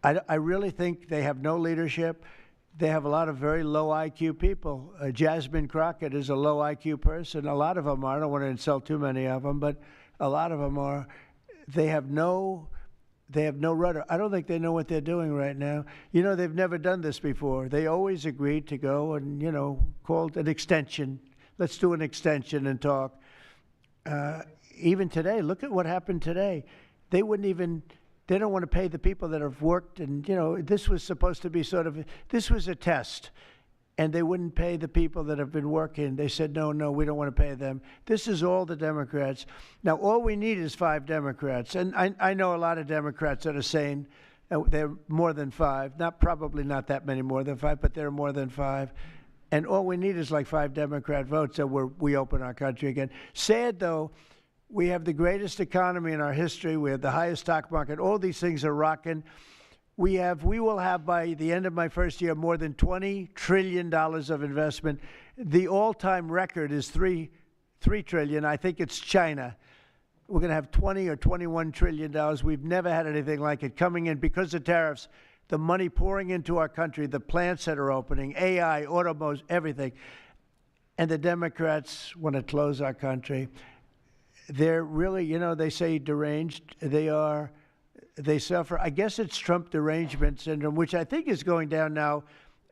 A: I really think they have no leadership. They have a lot of very low IQ people. Jasmine Crockett is a low IQ person. A lot of them are. I don't want to insult too many of them, but a lot of them are. They have no rudder. I don't think they know what they're doing right now. You know, they've never done this before. They always agreed to go and, you know, called an extension. Let's do an extension and talk. Even today, look at what happened today. They wouldn't even, they don't want to pay the people that have worked. And, you know, this was supposed to be this was a test. And they wouldn't pay the people that have been working. They said, no, we don't want to pay them. This is all the Democrats. Now, all we need is 5 Democrats. And I know a lot of Democrats that are saying they're more than 5. Probably not that many more than 5, but they're more than 5. And all we need is like 5 Democrat votes so we open our country again. Sad, though, we have the greatest economy in our history. We have the highest stock market. All these things are rocking. We will have, by the end of my first year, more than $20 trillion of investment. The all-time record is $3 trillion. I think it's China. We're going to have $20 or $21 trillion. We've never had anything like it coming in because of tariffs. The money pouring into our country, the plants that are opening, AI, automobiles, everything. And the Democrats want to close our country. They're really, you know, they say deranged. They are. They suffer. I guess it's Trump derangement syndrome, which I think is going down now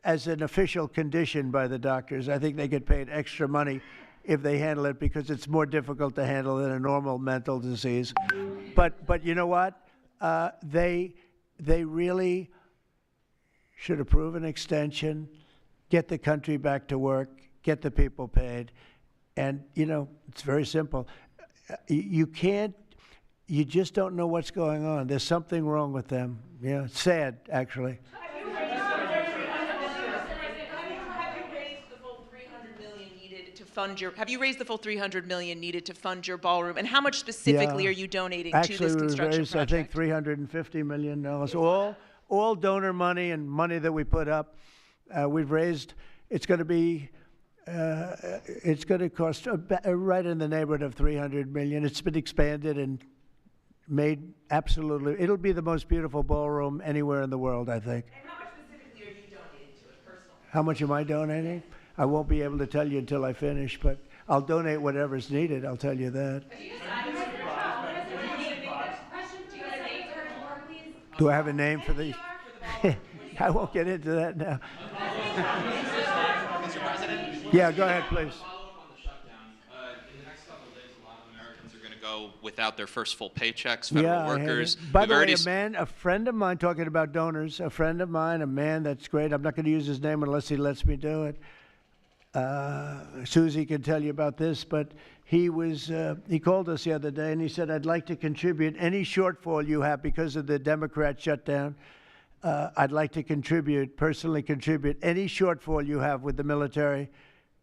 A: as an official condition by the doctors. I think they get paid extra money if they handle it because it's more difficult to handle than a normal mental disease. But you know what? They really should approve an extension, get the country back to work, get the people paid. And, you know, it's very simple. You just don't know what's going on. There's something wrong with them. Yeah, it's sad, actually.
D: Have you raised the full $300 million needed to fund your? Have you raised the full $300 million needed to fund your ballroom? And how much specifically are you donating to this construction project?
A: I think $350 million. All donor money and money that we put up. We've raised. It's going to be. It's going to cost right in the neighborhood of $300 million. It's been expanded and made absolutely. It'll be the most beautiful ballroom anywhere in the world, I think.
D: And how much specifically are you donating to it personally?
A: How much am I donating? I won't be able to tell you until I finish, but I'll donate whatever's needed. I'll tell you that. Do I have a name for the? I won't get into that now.
Q: Mr. President?
A: Yeah, go ahead, please.
Q: Without their first full paychecks, federal workers.
A: By the way, a friend of mine, talking about donors, a friend of mine, a man that's great. I'm not going to use his name unless he lets me do it. Susie can tell you about this, but he called us the other day and he said, I'd like to contribute any shortfall you have because of the Democrat shutdown. I'd like to personally contribute any shortfall you have with the military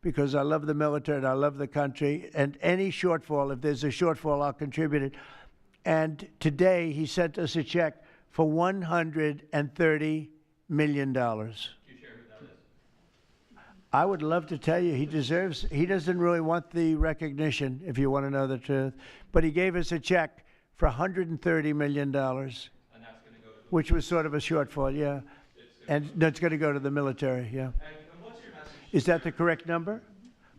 A: because I love the military and I love the country. And any shortfall, if there's a shortfall, I'll contribute it. And today he sent us a check for $130 million. I would love to tell you he doesn't really want the recognition, if you want to know the truth, but he gave us a check for $130 million, which was sort of a shortfall, yeah. And that's going to go to the military, yeah. Is that the correct number?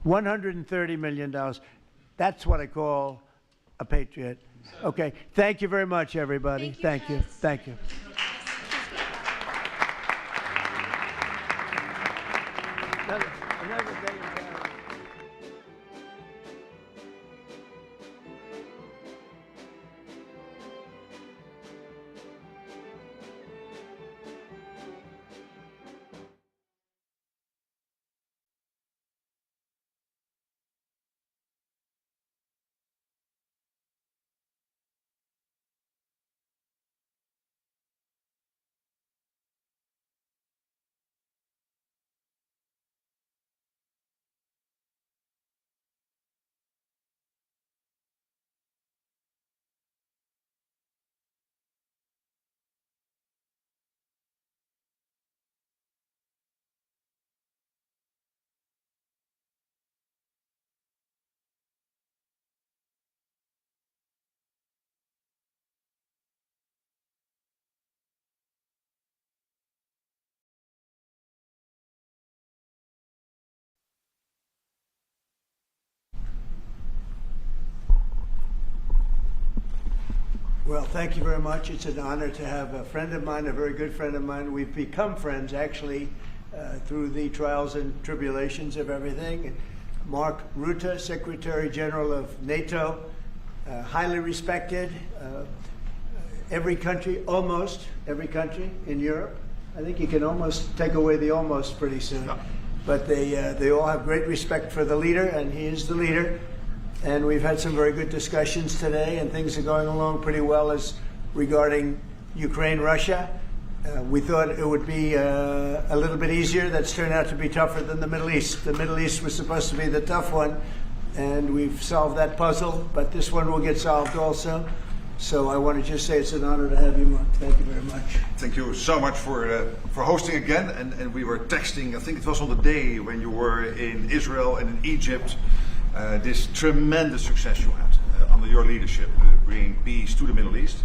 A: $130 million. That's what I call a patriot. Okay, thank you very much, everybody. Thank you. Thank you. Another day in Paris. Well, thank you very much. It's an honor to have a friend of mine, a very good friend of mine. We've become friends, actually, through the trials and tribulations of everything. Mark Rutte, Secretary General of NATO, highly respected. Every country, almost every country in Europe. I think you can almost take away the almost pretty soon. But they all have great respect for the leader, and he is the leader. And we've had some very good discussions today, and things are going along pretty well as regarding Ukraine, Russia. We thought it would be a little bit easier. That's turned out to be tougher than the Middle East. The Middle East was supposed to be the tough one, and we've solved that puzzle, but this one will get solved also. So I want to just say it's an honor to have you, Mark. Thank you very much.
S: Thank you so much for hosting again. And we were texting, I think it was on the day when you were in Israel and in Egypt, this tremendous success you had under your leadership, bringing peace to the Middle East.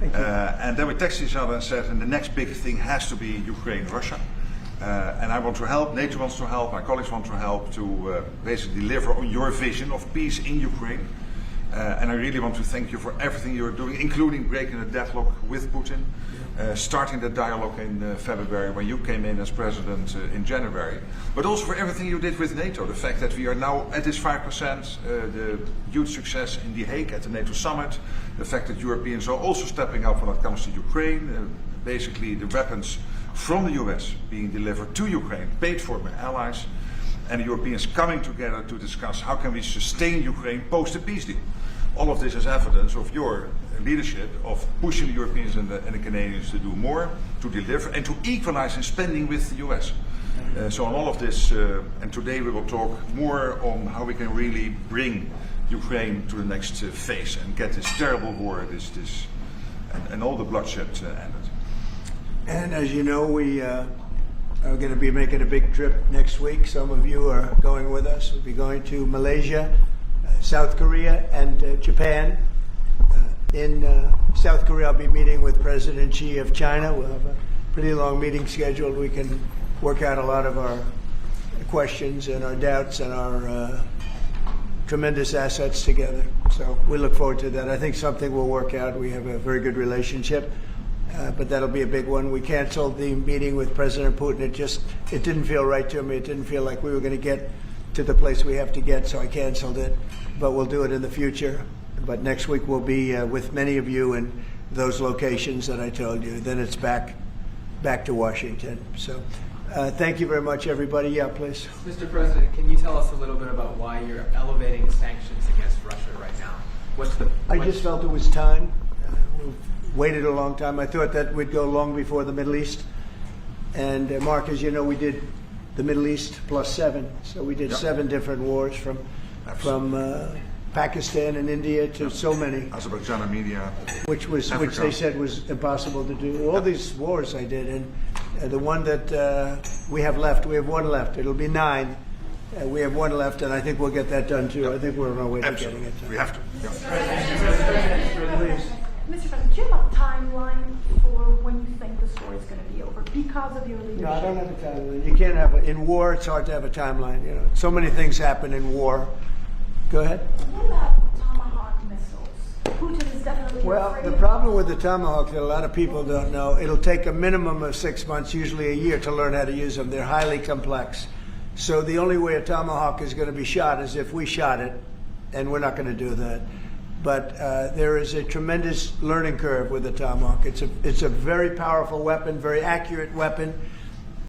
S: And then we texted each other and said, and the next big thing has to be Ukraine, Russia. And I want to help, NATO wants to help, my colleagues want to help to basically deliver on your vision of peace in Ukraine. And I really want to thank you for everything you're doing, including breaking the deadlock with Putin, starting the dialogue in February when you came in as president in January, but also for everything you did with NATO, the fact that we are now at this 5%, the huge success in The Hague at the NATO summit, the fact that Europeans are also stepping up when it comes to Ukraine, basically the weapons from the US being delivered to Ukraine, paid for by allies, and the Europeans coming together to discuss how can we sustain Ukraine post the peace deal. All of this is evidence of your leadership of pushing the Europeans and the Canadians to do more, to deliver, and to equalize in spending with the US. So on all of this, and today we will talk more on how we can really bring Ukraine to the next phase and get this terrible war, and all the bloodshed ended.
A: And as you know, we are going to be making a big trip next week. Some of you are going with us. We'll be going to Malaysia, South Korea, and Japan. In South Korea, I'll be meeting with President Xi of China. We'll have a pretty long meeting scheduled. We can work out a lot of our questions and our doubts and our tremendous assets together. So we look forward to that. I think something will work out. We have a very good relationship, but that'll be a big one. We canceled the meeting with President Putin. It didn't feel right to me. It didn't feel like we were going to get to the place we have to get, so I canceled it. But we'll do it in the future. But next week we'll be with many of you in those locations that I told you. Then it's back to Washington. So thank you very much, everybody. Yeah, please.
T: Mr. President, can you tell us a little bit about why you're elevating sanctions against Russia right now?
A: I just felt it was time. We've waited a long time. I thought that we'd go long before the Middle East. And Mark, as you know, we did the Middle East plus 7. So we did 7 different wars from Pakistan and India to so many.
S: Azerbaijan, Armenia.
A: Which they said was impossible to do. All these wars I did, and the one that we have left, we have 1 left. It'll be 9. We have 1 left, and I think we'll get that done too. I think we're on our way to getting it done.
S: We have to.
U: Mr. President, do you have a timeline for when you think the story is going to be over because of your leadership?
A: No, I don't have a timeline. You can't have in war. It's hard to have a timeline. You know, so many things happen in war. Go ahead.
U: What about Tomahawk missiles? Putin is definitely
A: Well,
U: afraid
A: the
U: of
A: problem with the Tomahawk that a lot of people don't know, it'll take a minimum of 6 months, usually a year, to learn how to use them. They're highly complex. So the only way a Tomahawk is going to be shot is if we shot it, and we're not going to do that. But there is a tremendous learning curve with the Tomahawk. It's a very powerful weapon, very accurate weapon,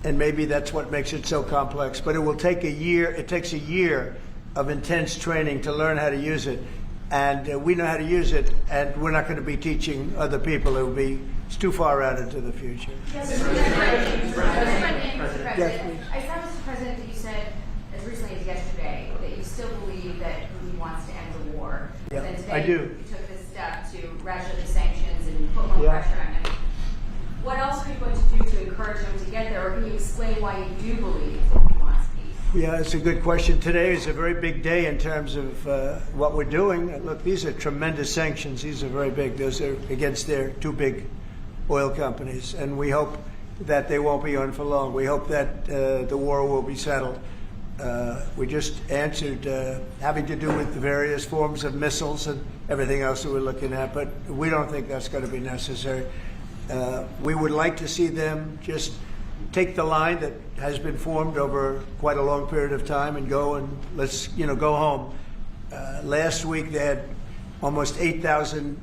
A: and maybe that's what makes it so complex. But it will take a year. It takes a year of intense training to learn how to use it, and we know how to use it, and we're not going to be teaching other people. It's too far out into the future.
V: Yes, Mr. President.
A: Yes, please.
V: I saw, Mr. President, that you said as recently as yesterday that you still believe that Putin wants to end the war.
A: Yeah,
V: Then today
A: I do.
V: You took this step to ratchet the sanctions and put more pressure on him. What else are you going to do to encourage him to get there, or can you explain why you do believe he wants peace?
A: Yeah, it's a good question. Today is a very big day in terms of what we're doing. Look, these are tremendous sanctions. These are very big. Those are against their 2 big oil companies, and we hope that they won't be on for long. We hope that the war will be settled. We just answered having to do with the various forms of missiles and everything else that we're looking at, but we don't think that's going to be necessary. We would like to see them just take the line that has been formed over quite a long period of time and go and let's go home. Last week they had almost 8,000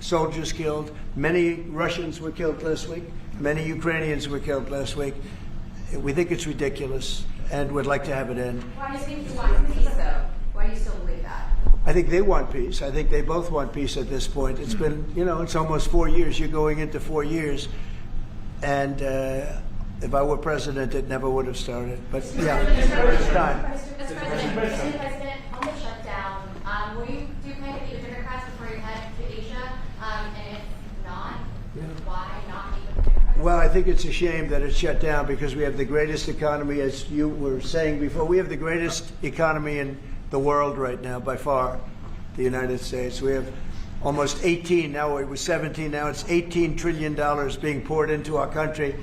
A: soldiers killed. Many Russians were killed last week. Many Ukrainians were killed last week. We think it's ridiculous and would like to have it end.
V: Why do you think you want peace, though? Why do you still believe that?
A: I think they want peace. I think they both want peace at this point. It's been, it's almost 4 years. You're going into 4 years. And if I were president, it never would have started. But yeah, it's time.
V: Mr. President, on the shutdown, do you plan to meet with Democrats before you head to Asia? And if not, why not meet with Democrats?
A: Well, I think it's a shame that it's shut down because we have the greatest economy, as you were saying before. We have the greatest economy in the world right now, by far, the United States. We have almost 18, now it was 17, now it's $18 trillion being poured into our country,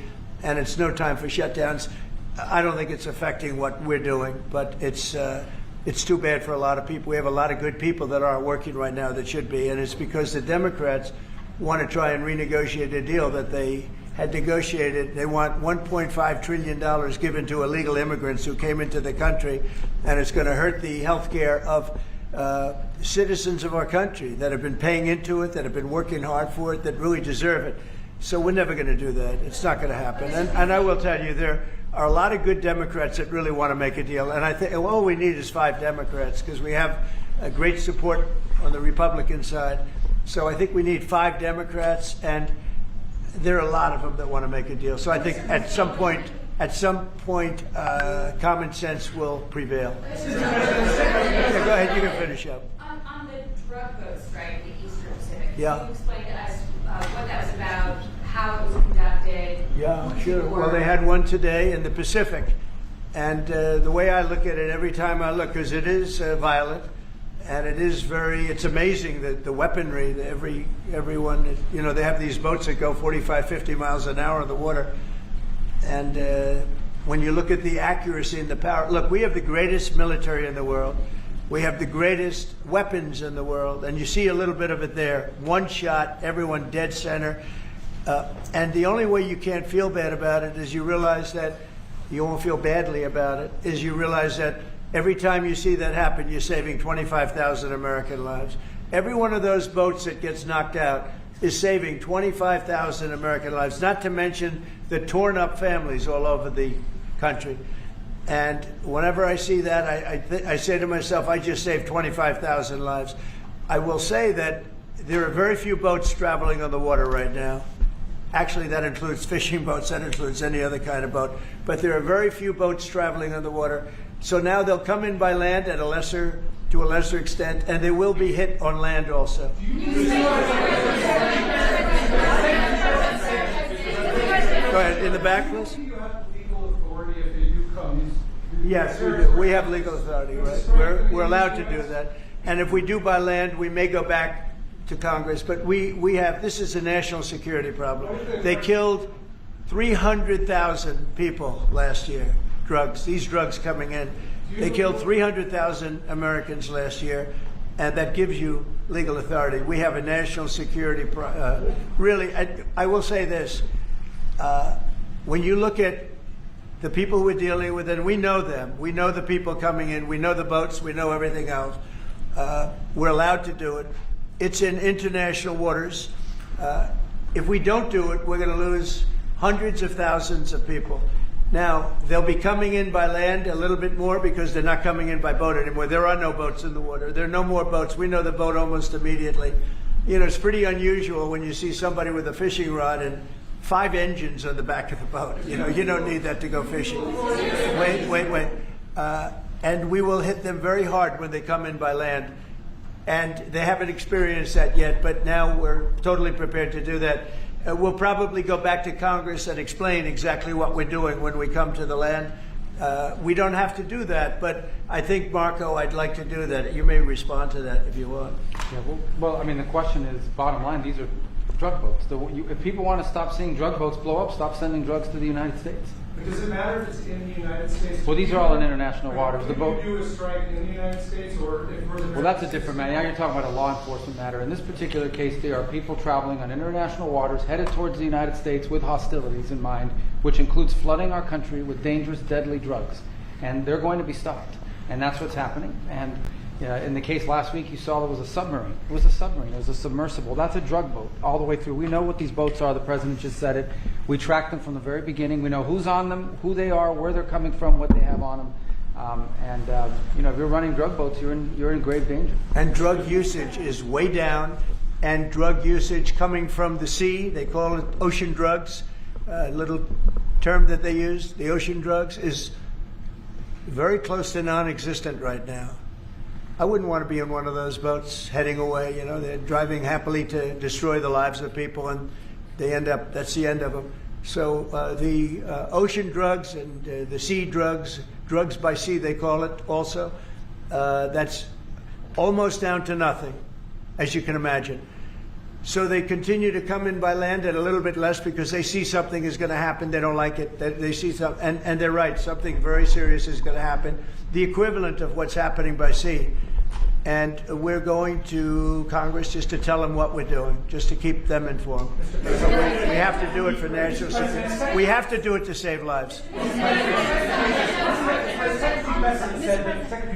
A: and it's no time for shutdowns. I don't think it's affecting what we're doing, but it's too bad for a lot of people. We have a lot of good people that aren't working right now that should be, and it's because the Democrats want to try and renegotiate a deal that they had negotiated. They want $1.5 trillion given to illegal immigrants who came into the country, and it's going to hurt the health care of citizens of our country that have been paying into it, that have been working hard for it, that really deserve it. So we're never going to do that. It's not going to happen. And I will tell you, there are a lot of good Democrats that really want to make a deal. And I think all we need is 5 Democrats because we have a great support on the Republican side. So I think we need 5 Democrats, and there are a lot of them that want to make a deal. So I think at some point, common sense will prevail. Yeah, go ahead, you can finish up.
V: On the drug boat strike, the Eastern Pacific,
A: Yeah.
V: can you explain to us what that was about, how it was conducted?
A: Yeah, sure. Well, they had one today in the Pacific. And the way I look at it every time I look, because it is violent, and it is it's amazing that the weaponry, that everyone, they have these boats that go 45, 50 miles an hour in the water. And when you look at the accuracy and the power, look, we have the greatest military in the world. We have the greatest weapons in the world. And you see a little bit of it there. One shot, everyone dead center. And the only way you can't feel bad about it is you realize that you won't feel badly about it, is you realize that every time you see that happen, you're saving 25,000 American lives. Every one of those boats that gets knocked out is saving 25,000 American lives, not to mention the torn up families all over the country. And whenever I see that, I say to myself, I just saved 25,000 lives. I will say that there are very few boats traveling on the water right now. Actually, that includes fishing boats, that includes any other kind of boat. But there are very few boats traveling on the water. So now they'll come in by land to a lesser extent, and they will be hit on land also. Go ahead, in the back, please.
C: Do you have legal authority if they do come?
A: Yes, we do. We have legal authority, right? We're allowed to do that. And if we do by land, we may go back to Congress. But we have, this is a national security problem. They killed 300,000 people last year, these drugs coming in. They killed 300,000 Americans last year, and that gives you legal authority. We have a national security, really, I will say this. When you look at the people we're dealing with, and we know them, we know the people coming in, we know the boats, we know everything else. We're allowed to do it. It's in international waters. If we don't do it, we're going to lose hundreds of thousands of people. Now, they'll be coming in by land a little bit more because they're not coming in by boat anymore. There are no boats in the water. There are no more boats. We know the boat almost immediately. You know, it's pretty unusual when you see somebody with a fishing rod and 5 engines on the back of the boat. You know, you don't need that to go fishing. Wait. And we will hit them very hard when they come in by land. And they haven't experienced that yet, but now we're totally prepared to do that. We'll probably go back to Congress and explain exactly what we're doing when we come to the land. We don't have to do that, but I think, Marco, I'd like to do that. You may respond to that if you want.
T: Yeah, well, I mean, the question is, bottom line, these are drug boats. If people want to stop seeing drug boats blow up, stop sending drugs to the United States.
C: But does it matter if it's in the United States?
T: Well, these are all in international waters.
C: Can you do a strike in the United States, or if we're
T: well, that's a different matter. Now you're talking about a law enforcement matter. In this particular case, there are people traveling on international waters headed towards the United States with hostilities in mind, which includes flooding our country with dangerous, deadly drugs. And they're going to be stopped. And that's what's happening. And in the case last week, you saw there was a submarine. It was a submarine. It was a submersible. That's a drug boat all the way through. We know what these boats are. The president just said it. We track them from the very beginning. We know who's on them, who they are, where they're coming from, what they have on them. If you're running drug boats, you're in grave danger.
A: And drug usage is way down. And drug usage coming from the sea, they call it ocean drugs, a little term that they use, the ocean drugs, is very close to non-existent right now. I wouldn't want to be in one of those boats heading away. You know, they're driving happily to destroy the lives of people, and they end up, that's the end of them. So the ocean drugs and the sea drugs, drugs by sea they call it also, that's almost down to nothing, as you can imagine. So they continue to come in by land at a little bit less because they see something is going to happen. They don't like it. They see something, and they're right, something very serious is going to happen. The equivalent of what's happening by sea. And we're going to Congress just to tell them what we're doing, just to keep them informed. So we have to do it for national security. We have to do it to save lives.
E: Secretary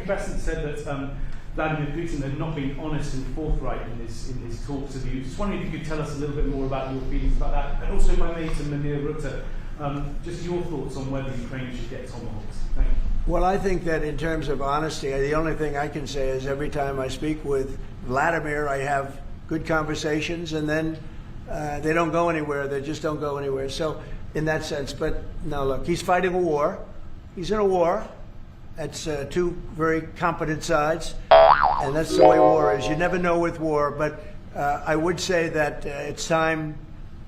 E: Bessent said that Vladimir Putin had not been honest and forthright in his talks with you. Just wondering if you could tell us a little bit more about your feelings about that. And also, if I may, to Munir Rutte, just your thoughts on whether Ukraine should get tomahawks. Thank you.
A: Well, I think that in terms of honesty, the only thing I can say is every time I speak with Vladimir, I have good conversations, and then they don't go anywhere. They just don't go anywhere. So in that sense, but no, look, he's fighting a war. He's in a war. That's two very competent sides, and that's the way war is. You never know with war, but I would say that it's time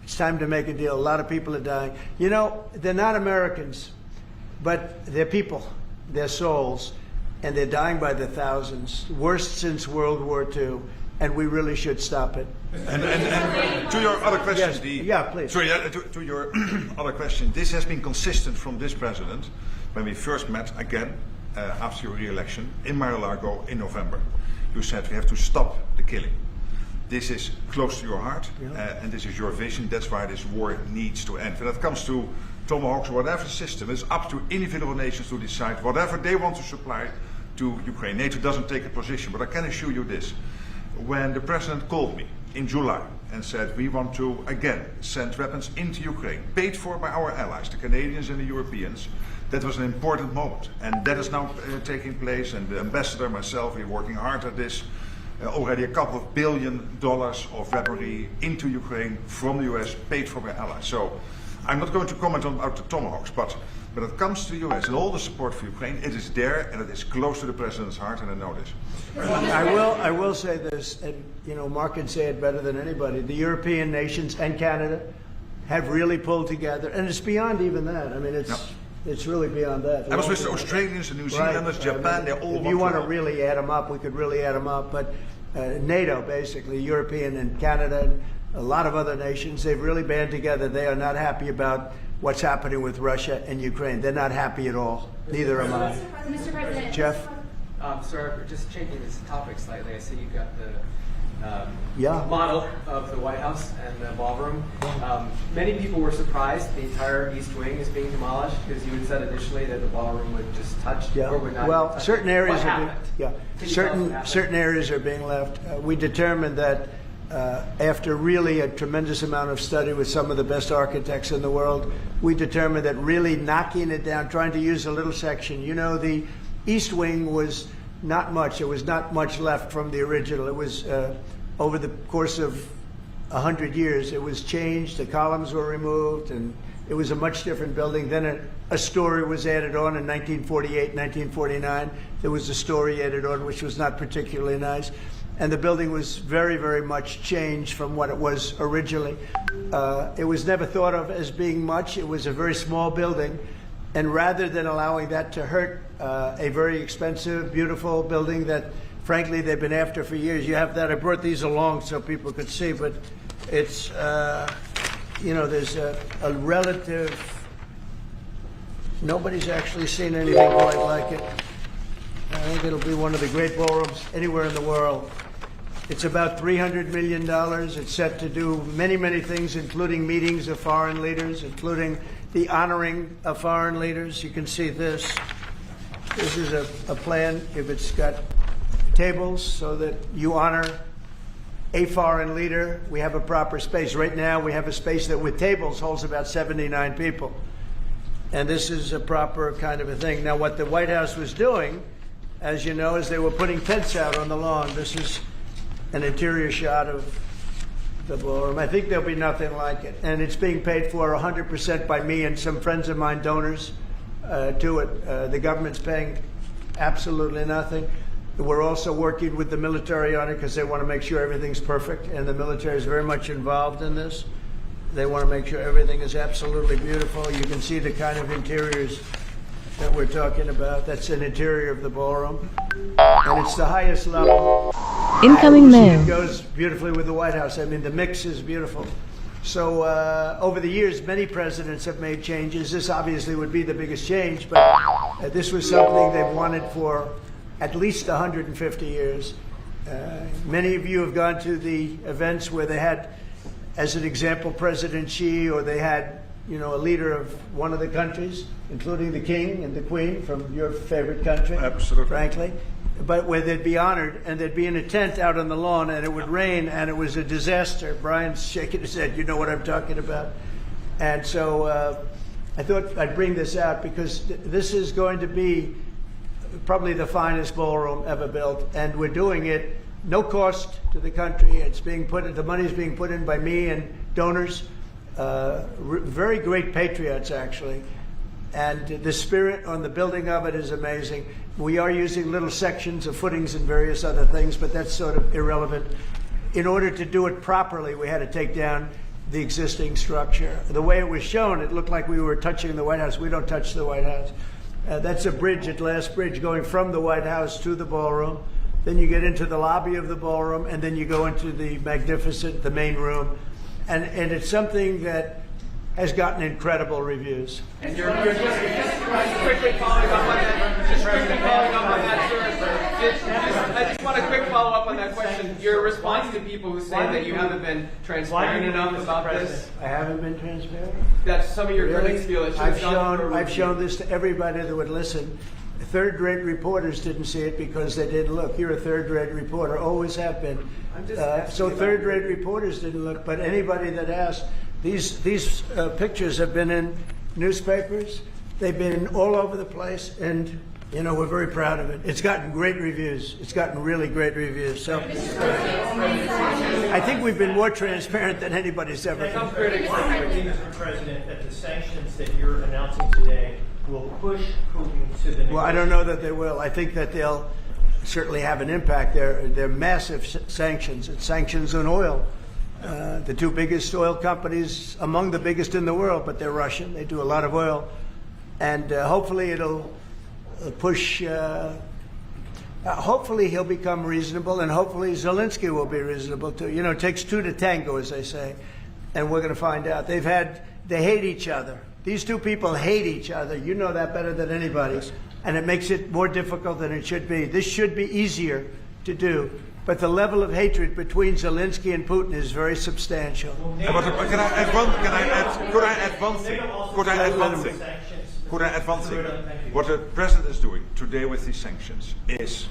A: to make a deal. A lot of people are dying. You know, they're not Americans, but they're people. Their souls, and they're dying by the thousands, worst since World War II, and we really should stop it.
S: And to your other question,
A: yes. Please.
S: Sorry, to your other question, this has been consistent from this president when we first met again after your re-election in Mar-a-Lago in November. You said we have to stop the killing. This is close to your heart, and this is your vision. That's why this war needs to end. When it comes to tomahawks or whatever system, it's up to individual nations to decide whatever they want to supply to Ukraine. NATO doesn't take a position, but I can assure you this. When the president called me in July and said we want to again send weapons into Ukraine, paid for by our allies, the Canadians and the Europeans, that was an important moment. And that is now taking place, and the ambassador, myself, we're working hard at this. already a couple of $1 billion of weaponry into Ukraine from the US, paid for by allies. So I'm not going to comment on about the Tomahawks, but when it comes to the US and all the support for Ukraine, it is there and it is close to the President's heart, and I know this.
A: I will say this, and Mark can say it better than anybody. The European nations and Canada have really pulled together, and it's beyond even that. I mean, it's really beyond that.
S: I was with the Australians, the New Zealanders, Japan, they all.
A: If you want to really add them up, we could really add them up. But NATO, basically, European and Canada, and a lot of other nations, they've really band together. They are not happy about what's happening with Russia and Ukraine. They're not happy at all. Neither am I.
V: Mr. President.
A: Jeff?
G: Sir, just changing this topic slightly, I see you've got the
A: Yeah.
G: model of the White House and the ballroom. Many people were surprised the entire East Wing is being demolished because you had said initially that the ballroom would just touch or would not.
A: Well,
G: touch
A: certain
G: it.
A: areas
G: What
A: are being,
G: happened?
A: certain areas are being left. We determined that after really a tremendous amount of study with some of the best architects in the world, we determined that really knocking it down, trying to use a little section. The East Wing was not much. There was not much left from the original. It was over the course of 100 years, it was changed. The columns were removed, and it was a much different building. Then a story was added on in 1948, 1949. There was a story added on, which was not particularly nice. And the building was very, very much changed from what it was originally. It was never thought of as being much. It was a very small building. And rather than allowing that to hurt a very expensive, beautiful building that, frankly, they've been after for years. You have that. I brought these along so people could see, but it's, there's a relative, nobody's actually seen anything quite like it. I think it'll be one of the great ballrooms anywhere in the world. It's about $300 million. It's set to do many, many things, including meetings of foreign leaders, including the honoring of foreign leaders. You can see this. This is a plan. If it's got tables so that you honor a foreign leader, we have a proper space. Right now, we have a space that with tables holds about 79 people. And this is a proper kind of a thing. Now, what the White House was doing, as you know, is they were putting tents out on the lawn. This is an interior shot of the ballroom. I think there'll be nothing like it. And it's being paid for 100% by me and some friends of mine, donors to it. The government's paying absolutely nothing. We're also working with the military on it because they want to make sure everything's perfect, and the military is very much involved in this. They want to make sure everything is absolutely beautiful. You can see the kind of interiors that we're talking about. That's an interior of the ballroom, and it's the highest level.
K: Incoming mail.
A: It goes beautifully with the White House. I mean, the mix is beautiful. So over the years, many presidents have made changes. This obviously would be the biggest change, but this was something they've wanted for at least 150 years. Many of you have gone to the events where they had, as an example, President Xi, or they had, a leader of one of the countries, including the king and the queen from your favorite country,
S: absolutely,
A: frankly, but where they'd be honored, and they'd be in a tent out on the lawn, and it would rain, and it was a disaster. Brian's shaking his head. You know what I'm talking about. And so I thought I'd bring this out because this is going to be probably the finest ballroom ever built, and we're doing it no cost to the country. It's being the money's being put in by me and donors, very great patriots actually, and the spirit on the building of it is amazing. We are using little sections of footings and various other things, but that's sort of irrelevant. In order to do it properly, we had to take down the existing structure. The way it was shown, it looked like we were touching the White House. We don't touch the White House. That's a bridge, at Last Bridge, going from the White House to the ballroom. Then you get into the lobby of the ballroom, and then you go into the the main room. And it's something that has gotten incredible reviews.
G: And you're just quickly following up on that. Just quickly following up on that, sir. I just want a quick follow up on that question. Your response to people who say that you haven't been transparent enough about this.
A: I haven't been transparent?
G: That's some of your critics feel it should have gone for
A: I've shown this to everybody that would listen. Third-rate reporters didn't see it because they didn't look. You're a third-rate reporter, always have been. So third-rate reporters didn't look, but anybody that asked, these pictures have been in newspapers. They've been all over the place, and You know, we're very proud of it. It's gotten great reviews. It's gotten really great reviews. So I think we've been more transparent than anybody's ever been.
K: Some critics believe, Mr. President, that the sanctions that you're announcing today will push Putin to the...
A: Well, I don't know that they will. I think that they'll certainly have an impact. They're massive sanctions. It's sanctions on oil. The two biggest oil companies, among the biggest in the world, but they're Russian. They do a lot of oil. And hopefully it'll push, hopefully he'll become reasonable, and hopefully Zelensky will be reasonable too. You know, it takes two to tango, as they say, and we're going to find out. They hate each other. These two people hate each other. You know that better than anybody, and it makes it more difficult than it should be. This should be easier to do, but the level of hatred between Zelensky and Putin is very substantial.
S: Could I add one thing? What the president is doing today with these sanctions is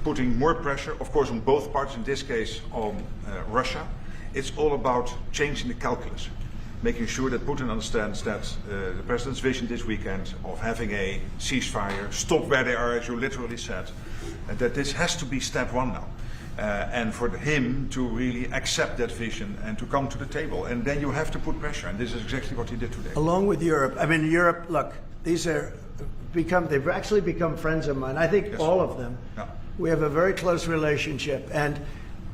S: putting more pressure, of course, on both parties, in this case on Russia. It's all about changing the calculus, making sure that Putin understands that the president's vision this weekend of having a ceasefire, stop where they are, as you literally said, and that this has to be step one now. And for him to really accept that vision and to come to the table. And then you have to put pressure, and this is exactly what he did today.
A: Along with Europe. I mean, Europe, look, they've actually become friends of mine. I think yes. All of them. Yeah. We have a very close relationship, and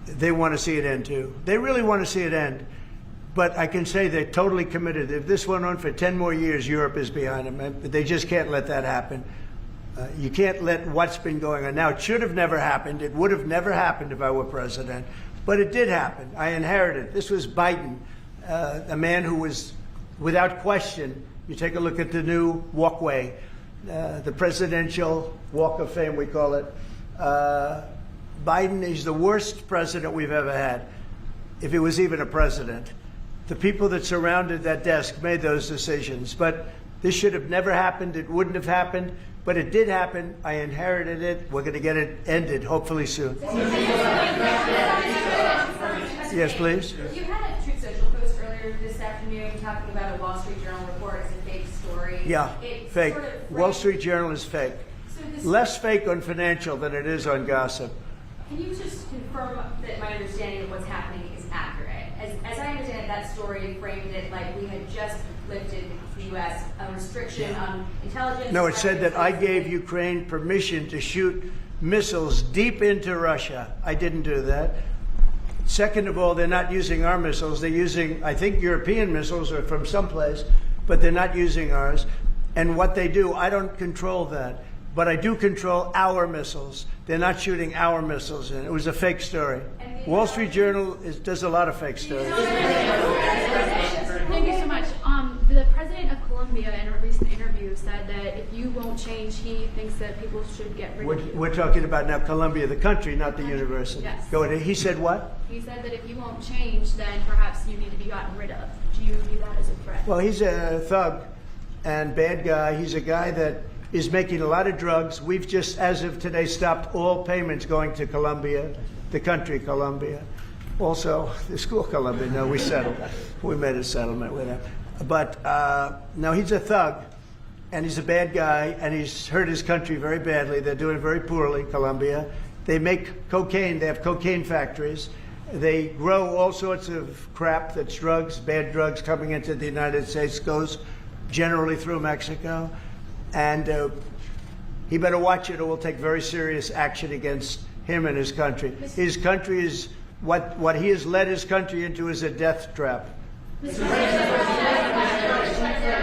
A: they want to see it end too. They really want to see it end. But I can say they're totally committed. If this went on for 10 more years, Europe is behind them. They just can't let that happen. You can't let what's been going on. Now, it should have never happened. It would have never happened if I were president. But it did happen. I inherited. This was Biden, a man who was, without question, you take a look at the new walkway, the Presidential Walk of Fame, we call it. Biden is the worst president we've ever had, if he was even a president. The people that surrounded that desk made those decisions. But this should have never happened. It wouldn't have happened. But it did happen. I inherited it. We're going to get it ended, hopefully soon. Yes, please.
V: You had a Truth Social post earlier this afternoon talking about a Wall Street Journal report as a fake story.
A: Yeah, fake.
V: Sort of
A: Wall Street Journal is fake.
V: So
A: less fake on financial than it is on gossip.
V: Can you just confirm that my understanding of what's happening is accurate? As I understand it, that story framed it like we had just lifted the U.S. a restriction on intelligence.
A: No, it said that I gave Ukraine permission to shoot missiles deep into Russia. I didn't do that. Second of all, they're not using our missiles. They're using, I think, European missiles or from someplace, but they're not using ours. And what they do, I don't control that. But I do control our missiles. They're not shooting our missiles in. It was a fake story. Wall Street Journal does a lot of fake stories.
L: Thank you so much. The president of Colombia in a recent interview said that if you won't change, he thinks that people should get rid of you.
A: We're talking about now Colombia, the country, not the university.
L: Yes.
A: Go ahead. He said what?
L: He said that if you won't change, then perhaps you need to be gotten rid of. Do you view that as a threat?
A: Well, he's a thug and bad guy. He's a guy that is making a lot of drugs. We've just, as of today, stopped all payments going to Colombia, the country Colombia. Also, the school Colombia. No, we settled. We made a settlement with him. But no, he's a thug, and he's a bad guy, and he's hurt his country very badly. They're doing very poorly, Colombia. They make cocaine. They have cocaine factories. They grow all sorts of crap that's drugs, bad drugs coming into the United States, goes generally through Mexico. And he better watch it or we'll take very serious action against him and his country. His country is, what he has led his country into is a death trap.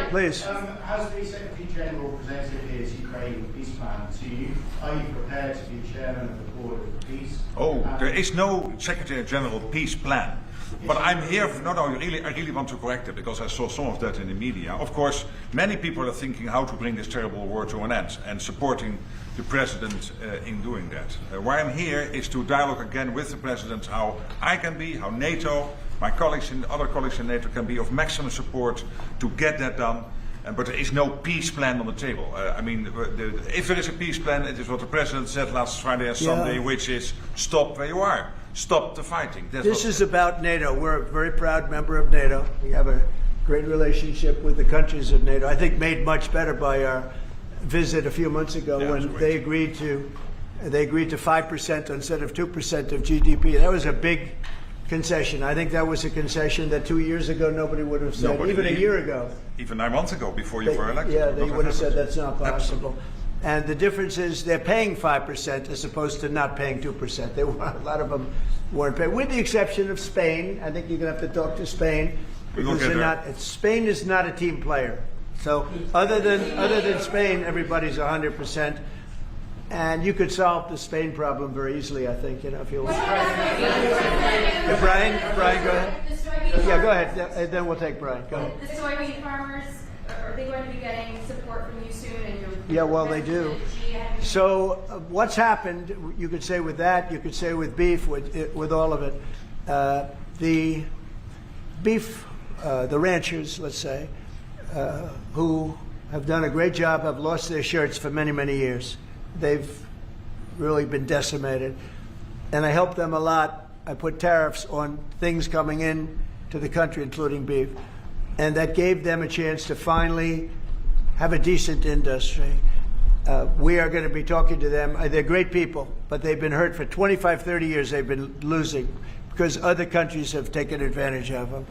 A: Please.
W: Has the Secretary General presented his Ukraine peace plan to you? Are you prepared to be chairman of the board of peace?
S: Oh, there is no Secretary General peace plan. But I'm here, I really want to correct it because I saw some of that in the media. Of course, many people are thinking how to bring this terrible war to an end and supporting the president in doing that. Why I'm here is to dialogue again with the president how I can be, how NATO, my colleagues and other colleagues in NATO can be of maximum support to get that done. But there is no peace plan on the table. I mean, if there is a peace plan, it is what the president said last Friday and Sunday, which is stop where you are. Stop the fighting.
A: This is about NATO. We're a very proud member of NATO. We have a great relationship with the countries of NATO. I think made much better by our visit a few months ago when they agreed to 5% instead of 2% of GDP. That was a big concession. I think that was a concession that 2 years ago nobody would have said, even a year ago.
S: Even 9 months ago, before you were elected.
A: Yeah, they would have said that's not possible. And the difference is they're paying 5% as opposed to not paying 2%. They were, a lot of them weren't paying, with the exception of Spain. I think you're going to have to talk to Spain because Spain is not a team player. So other than Spain, everybody's 100%. And you could solve the Spain problem very easily, I think, if you want. Brian, go ahead. Yeah, go ahead. Then we'll take Brian. Go ahead.
L: The soybean farmers, are they going to be getting support from you soon?
A: Yeah, well, they do. So what's happened, you could say with that, you could say with beef, with all of it. The beef, the ranchers, let's say, who have done a great job, have lost their shirts for many, many years. They've really been decimated. And I helped them a lot. I put tariffs on things coming in to the country, including beef. And that gave them a chance to finally have a decent industry. We are going to be talking to them. They're great people, but they've been hurt for 25, 30 years. They've been losing because other countries have taken advantage of them.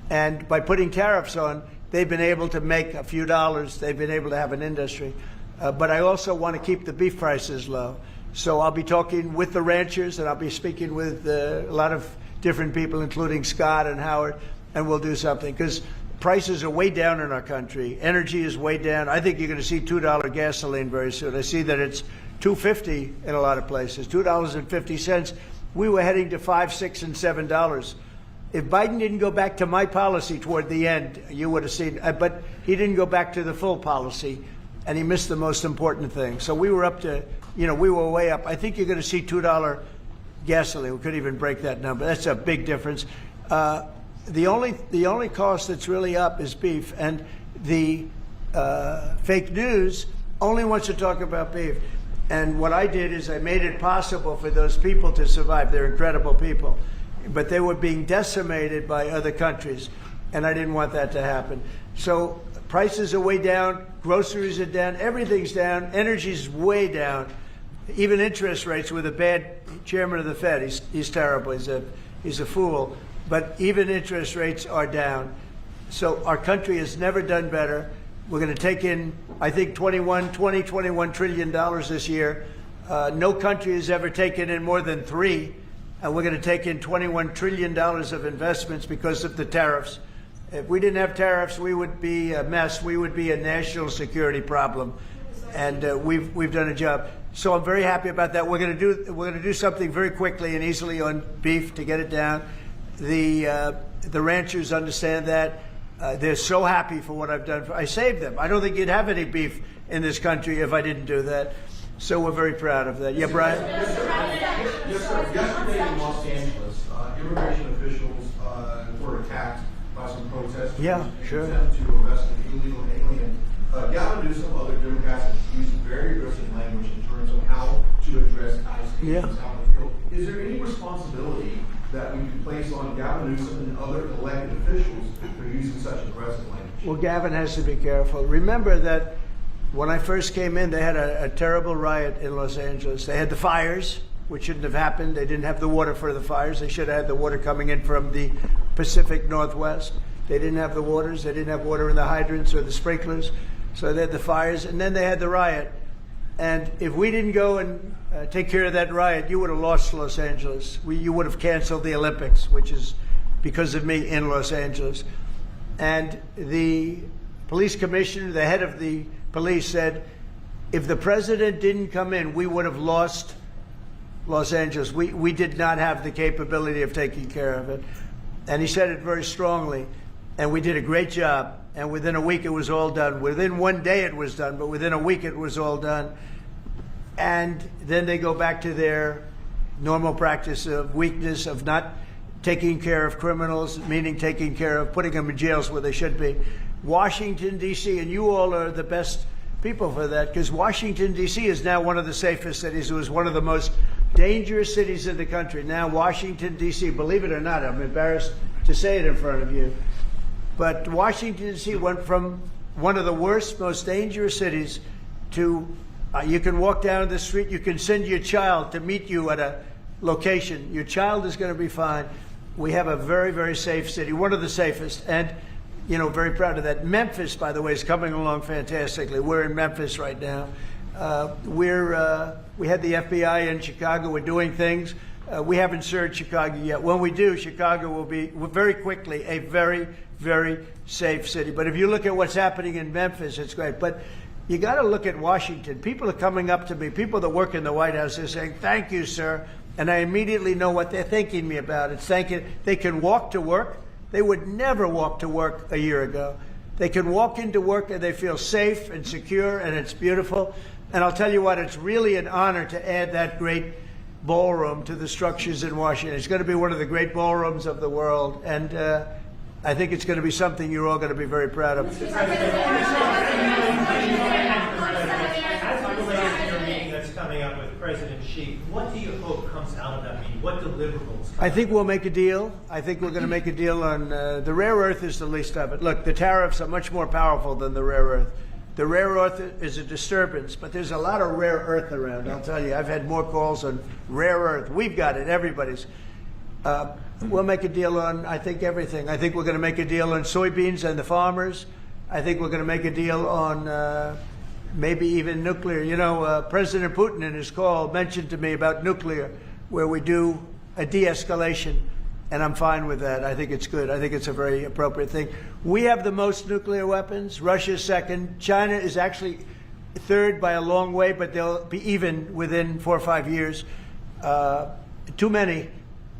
A: And by putting tariffs on, they've been able to make a few dollars. They've been able to have an industry. But I also want to keep the beef prices low. So I'll be talking with the ranchers, and I'll be speaking with a lot of different people, including Scott and Howard, and we'll do something. Because prices are way down in our country. Energy is way down. I think you're going to see $2 gasoline very soon. I see that it's $2.50 in a lot of places, $2.50. We were heading to $5, $6, and $7. If Biden didn't go back to my policy toward the end, you would have seen, but he didn't go back to the full policy. And he missed the most important thing. So we were up to, we were way up. I think you're going to see $2 gasoline. We could even break that number. That's a big difference. The only cost that's really up is beef, and the fake news only wants to talk about beef. And what I did is I made it possible for those people to survive. They're incredible people, but they were being decimated by other countries, and I didn't want that to happen. So prices are way down, groceries are down, everything's down, energy's way down. Even interest rates with a bad chairman of the Fed, he's terrible, he's a fool. But even interest rates are down. So our country has never done better. We're going to take in, I think, $21 trillion this year. No country has ever taken in more than $3 trillion. And we're going to take in $21 trillion of investments because of the tariffs. If we didn't have tariffs, we would be a mess. We would be a national security problem, and we've done a job. So I'm very happy about that. We're going to do something very quickly and easily on beef to get it down. The ranchers understand that. They're so happy for what I've done. I saved them. I don't think you'd have any beef in this country if I didn't do that. So we're very proud of that. Yeah, Brian.
B: Yes, sir. Yesterday in Los Angeles, immigration officials were attacked by some protesters.
A: Yeah, sure.
B: To arrest an illegal alien. Gavin Newsom, other Democrats have used very aggressive language in terms of how to address ICE cases out in the field. Is there any responsibility that we can place on Gavin Newsom and other elected officials for using such aggressive language?
A: Well, Gavin has to be careful. Remember that when I first came in, they had a terrible riot in Los Angeles. They had the fires, which shouldn't have happened. They didn't have the water for the fires. They should have had the water coming in from the Pacific Northwest. They didn't have the waters. They didn't have water in the hydrants or the sprinklers. So they had the fires, and then they had the riot. And if we didn't go and take care of that riot, you would have lost Los Angeles. You would have canceled the Olympics, which is because of me in Los Angeles. And the police commissioner, the head of the police, said, if the president didn't come in, we would have lost Los Angeles. We did not have the capability of taking care of it. And he said it very strongly. And we did a great job. And within a week, it was all done. Within one day, it was done. But within a week, it was all done. And then they go back to their normal practice of weakness, of not taking care of criminals, meaning taking care of putting them in jails where they should be. Washington, D.C., and you all are the best people for that, because Washington, D.C. is now one of the safest cities. It was one of the most dangerous cities in the country. Now Washington, D.C., believe it or not, I'm embarrassed to say it in front of you, but Washington, D.C. went from one of the worst, most dangerous cities to, you can walk down the street, you can send your child to meet you at a location. Your child is going to be fine. We have a very, very safe city, one of the safest, and, you know, very proud of that. Memphis, by the way, is coming along fantastically. We're in Memphis right now. We had the FBI in Chicago. We're doing things. We haven't served Chicago yet. When we do, Chicago will be very quickly a very, very safe city. But if you look at what's happening in Memphis, it's great. But you got to look at Washington. People are coming up to me, people that work in the White House, they're saying, "Thank you, sir." And I immediately know what they're thanking me about. It's thanking, they can walk to work. They would never walk to work a year ago. They can walk into work and they feel safe and secure, and it's beautiful. And I'll tell you what, it's really an honor to add that great ballroom to the structures in Washington. It's going to be one of the great ballrooms of the world, and I think it's going to be something you're all going to be very proud of.
K: Coming up with President Xi, what do you hope comes out of that meeting? What deliverables?
A: I think we'll make a deal. I think we're going to make a deal on the rare earth is the least of it. Look, the tariffs are much more powerful than the rare earth. The rare earth is a disturbance, but there's a lot of rare earth around. I'll tell you, I've had more calls on rare earth. We've got it. Everybody's. We'll make a deal on, I think, everything. I think we're going to make a deal on soybeans and the farmers. I think we're going to make a deal on maybe even nuclear. You know, President Putin in his call mentioned to me about nuclear, where we do a de-escalation, and I'm fine with that. I think it's good. I think it's a very appropriate thing. We have the most nuclear weapons. Russia's second. China is actually third by a long way, but they'll be even within 4 or 5 years. Too many.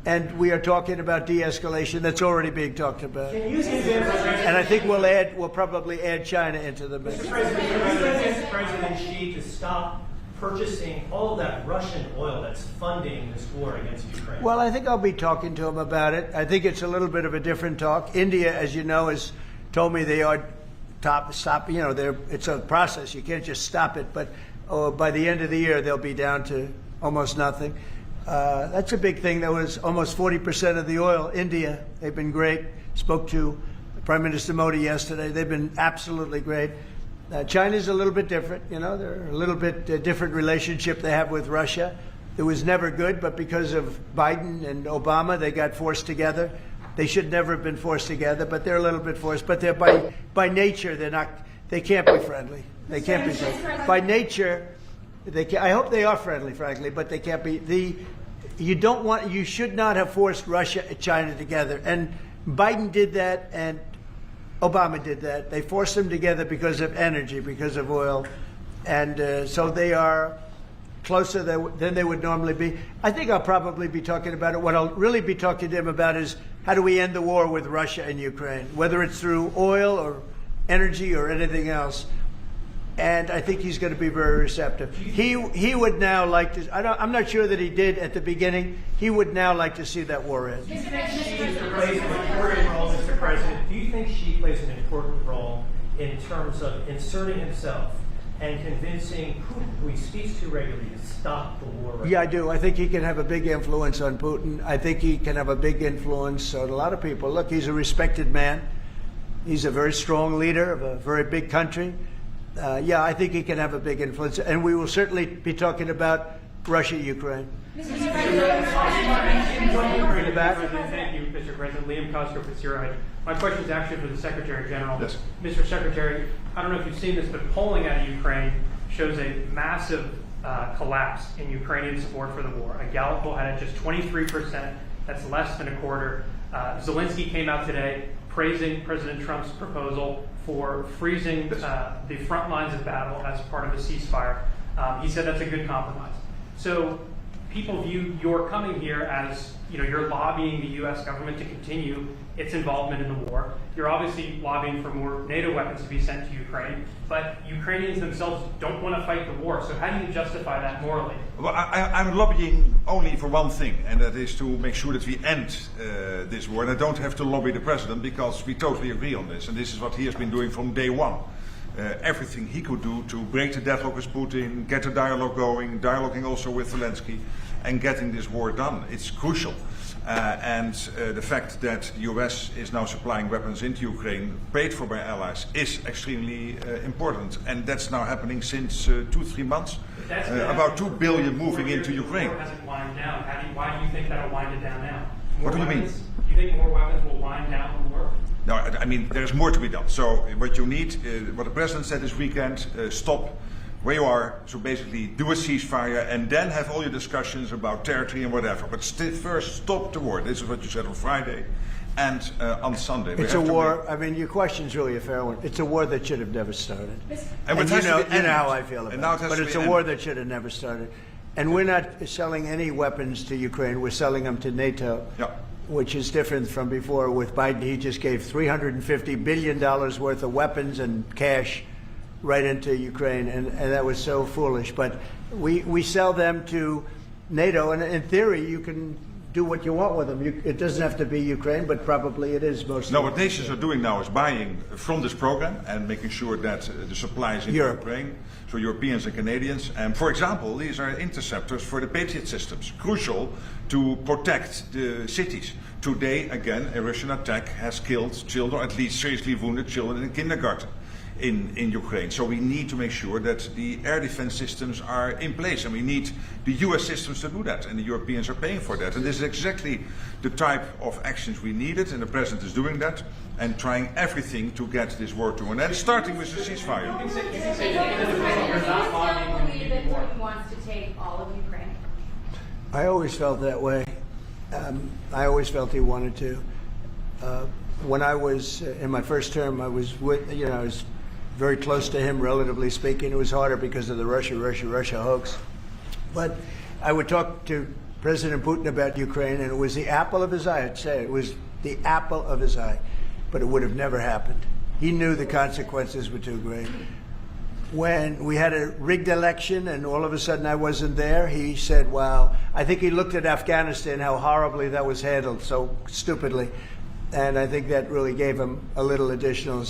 A: And we are talking about de-escalation. That's already being talked about. And I think we'll probably add China into the mix.
K: Mr. President, can you convince President Xi to stop purchasing all of that Russian oil that's funding this war against Ukraine?
A: Well, I think I'll be talking to him about it. I think it's a little bit of a different talk. India, as you know, has told me they are stop. You know, it's a process. You can't just stop it. But by the end of the year, they'll be down to almost nothing. That's a big thing. That was almost 40% of the oil. India, they've been great. Spoke to Prime Minister Modi yesterday. They've been absolutely great. China's a little bit different. You know, they're a little bit different relationship they have with Russia. It was never good, but because of Biden and Obama, they got forced together. They should never have been forced together, but they're a little bit forced. But they're by nature, they can't be friendly. They can't be friendly. By nature, I hope they are friendly, frankly, but they can't be. You should not have forced Russia and China together. And Biden did that, and Obama did that. They forced them together because of energy, because of oil. And so they are closer than they would normally be. I think I'll probably be talking about it. What I'll really be talking to him about is how do we end the war with Russia and Ukraine, whether it's through oil or energy or anything else. And I think he's going to be very receptive. He would now like to. I'm not sure that he did at the beginning. He would now like to see that war end.
K: Do you think Xi plays an important role, Mr. President? Do you think Xi plays an important role in terms of inserting himself and convincing Putin, who he speaks to regularly, to stop the war?
A: Yeah, I do. I think he can have a big influence on Putin. I think he can have a big influence on a lot of people. Look, he's a respected man. He's a very strong leader of a very big country. Yeah, I think he can have a big influence, and we will certainly be talking about Russia, Ukraine.
C: Thank you, Mr. President. Liam Cosgrove with CRI. My question is actually for the Secretary General.
S: Yes.
C: Mr. Secretary, I don't know if you've seen this, but polling out of Ukraine shows a massive collapse in Ukrainian support for the war. A Gallup poll had it just 23%. That's less than a quarter. Zelensky came out today praising President Trump's proposal for freezing the front lines of battle as part of a ceasefire. He said that's a good compromise. So people view your coming here as, you're lobbying the U.S. government to continue its involvement in the war. You're obviously lobbying for more NATO weapons to be sent to Ukraine, but Ukrainians themselves don't want to fight the war. So how do you justify that morally?
S: Well, I'm lobbying only for one thing, and that is to make sure that we end this war. And I don't have to lobby the president because we totally agree on this, and this is what he has been doing from day one. Everything he could do to break the deadlock with Putin, get a dialogue going, dialoguing also with Zelensky, and getting this war done. It's crucial. And the fact that the US is now supplying weapons into Ukraine, paid for by allies, is extremely important. And that's now happening since 2-3 months. About 2 billion moving into Ukraine.
C: The war hasn't wound down. Why do you think that'll wind it down now?
S: What do you mean?
C: Do you think more weapons will wind down the war?
S: No, I mean, there's more to be done. So what you need, what the president said this weekend, stop where you are, so basically do a ceasefire and then have all your discussions about territory and whatever. But first, stop the war. This is what you said on Friday and on Sunday.
A: It's a war. I mean, your question's really a fair one. It's a war that should have never started. And you know how I feel about it. But it's a war that should have never started. And we're not selling any weapons to Ukraine. We're selling them to NATO.
S: Yeah.
A: Which is different from before. With Biden, he just gave $350 billion worth of weapons and cash right into Ukraine, and that was so foolish. But we sell them to NATO, and in theory, you can do what you want with them. It doesn't have to be Ukraine, but probably it is mostly.
S: No, what nations are doing now is buying from this program and making sure that the supplies in Ukraine, so Europeans and Canadians. And for example, these are interceptors for the Patriot systems, crucial to protect the cities. Today, again, a Russian attack has killed children, at least seriously wounded children in kindergarten in Ukraine. So we need to make sure that the air defense systems are in place, and we need the US systems to do that, and the Europeans are paying for that. And this is exactly the type of actions we needed, and the president is doing that and trying everything to get this war to an end, starting with the ceasefire.
V: Do you still believe that Putin wants to take all of Ukraine?
A: I always felt that way. I always felt he wanted to. When I was in my first term, I was I was very close to him, relatively speaking. It was harder because of the Russia hoax. But I would talk to President Putin about Ukraine, and it was the apple of his eye. I'd say it was the apple of his eye, but it would have never happened. He knew the consequences were too great. When we had a rigged election and all of a sudden I wasn't there, he said, wow, I think he looked at Afghanistan, how horribly that was handled, so stupidly. And I think that really gave him a little additional,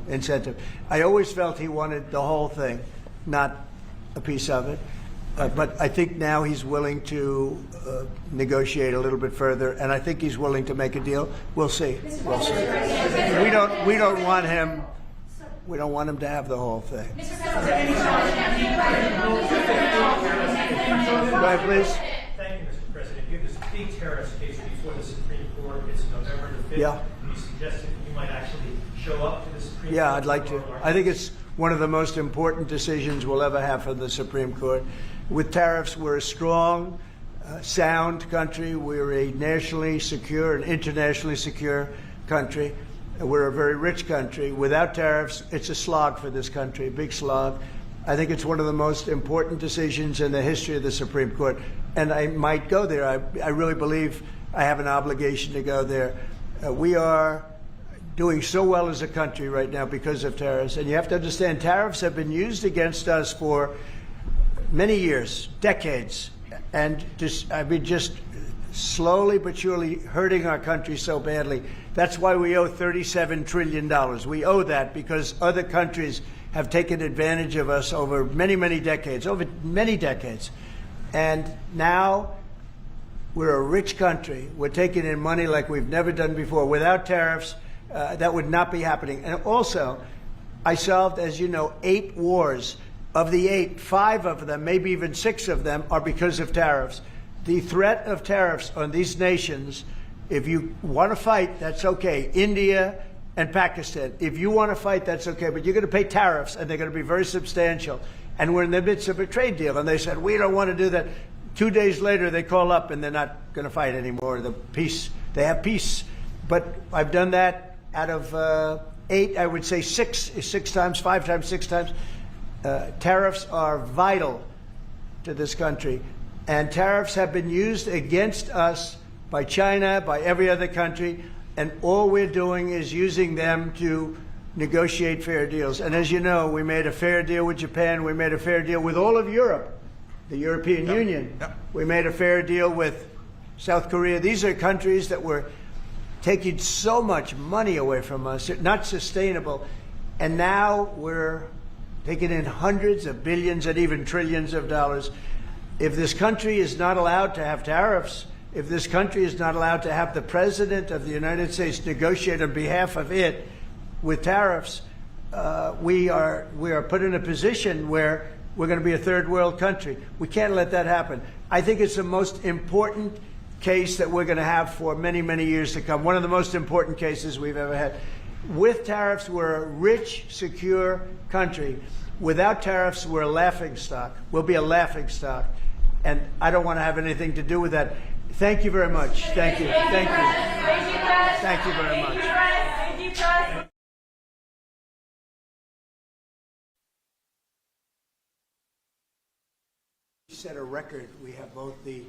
A: incentive. I always felt he wanted the whole thing, not a piece of it. But I think now he's willing to negotiate a little bit further, and I think he's willing to make a deal. We'll see. We'll see. We don't want him. We don't want him to have the whole thing. Right, please.
K: Thank you, Mr. President. You have this big terrorist case before the Supreme Court. It's November the 5th.
A: Yeah.
K: You suggested you might actually show up to the Supreme Court.
A: Yeah, I'd like to. I think it's one of the most important decisions we'll ever have for the Supreme Court. With tariffs, we're a strong, sound country. We're a nationally secure and internationally secure country. We're a very rich country. Without tariffs, it's a slog for this country, a big slog. I think it's one of the most important decisions in the history of the Supreme Court. And I might go there. I really believe I have an obligation to go there. We are doing so well as a country right now because of tariffs. And you have to understand, tariffs have been used against us for many years, decades. And just slowly but surely hurting our country so badly. That's why we owe $37 trillion. We owe that because other countries have taken advantage of us over many, many decades, And now we're a rich country. We're taking in money like we've never done before. Without tariffs, that would not be happening. And also, I solved, as you know, 8 wars. Of the 8, 5 of them, maybe even 6 of them, are because of tariffs. The threat of tariffs on these nations, if you want to fight, that's okay. India and Pakistan. If you want to fight, that's okay. But you're going to pay tariffs, and they're going to be very substantial. And we're in the midst of a trade deal. And they said, we don't want to do that. 2 days later, they call up, and they're not going to fight anymore. They have peace. But I've done that out of 8, I would say 6 times, 5 times, 6 times. Tariffs are vital to this country. And tariffs have been used against us by China, by every other country, and all we're doing is using them to negotiate fair deals. And as you know, we made a fair deal with Japan. We made a fair deal with all of Europe, the European Union. We made a fair deal with South Korea. These are countries that were taking so much money away from us, not sustainable. And now we're taking in hundreds of billions and even trillions of dollars. If this country is not allowed to have tariffs, if this country is not allowed to have the President of the United States negotiate on behalf of it with tariffs, we are put in a position where we're going to be a third world country. We can't let that happen. I think it's the most important case that we're going to have for many, many years to come. One of the most important cases we've ever had. With tariffs, we're a rich, secure country. Without tariffs, we're a laughingstock. We'll be a laughingstock. And I don't want to have anything to do with that. Thank you very much. Thank you. Thank you. Thank you very much. Set a record. We have both the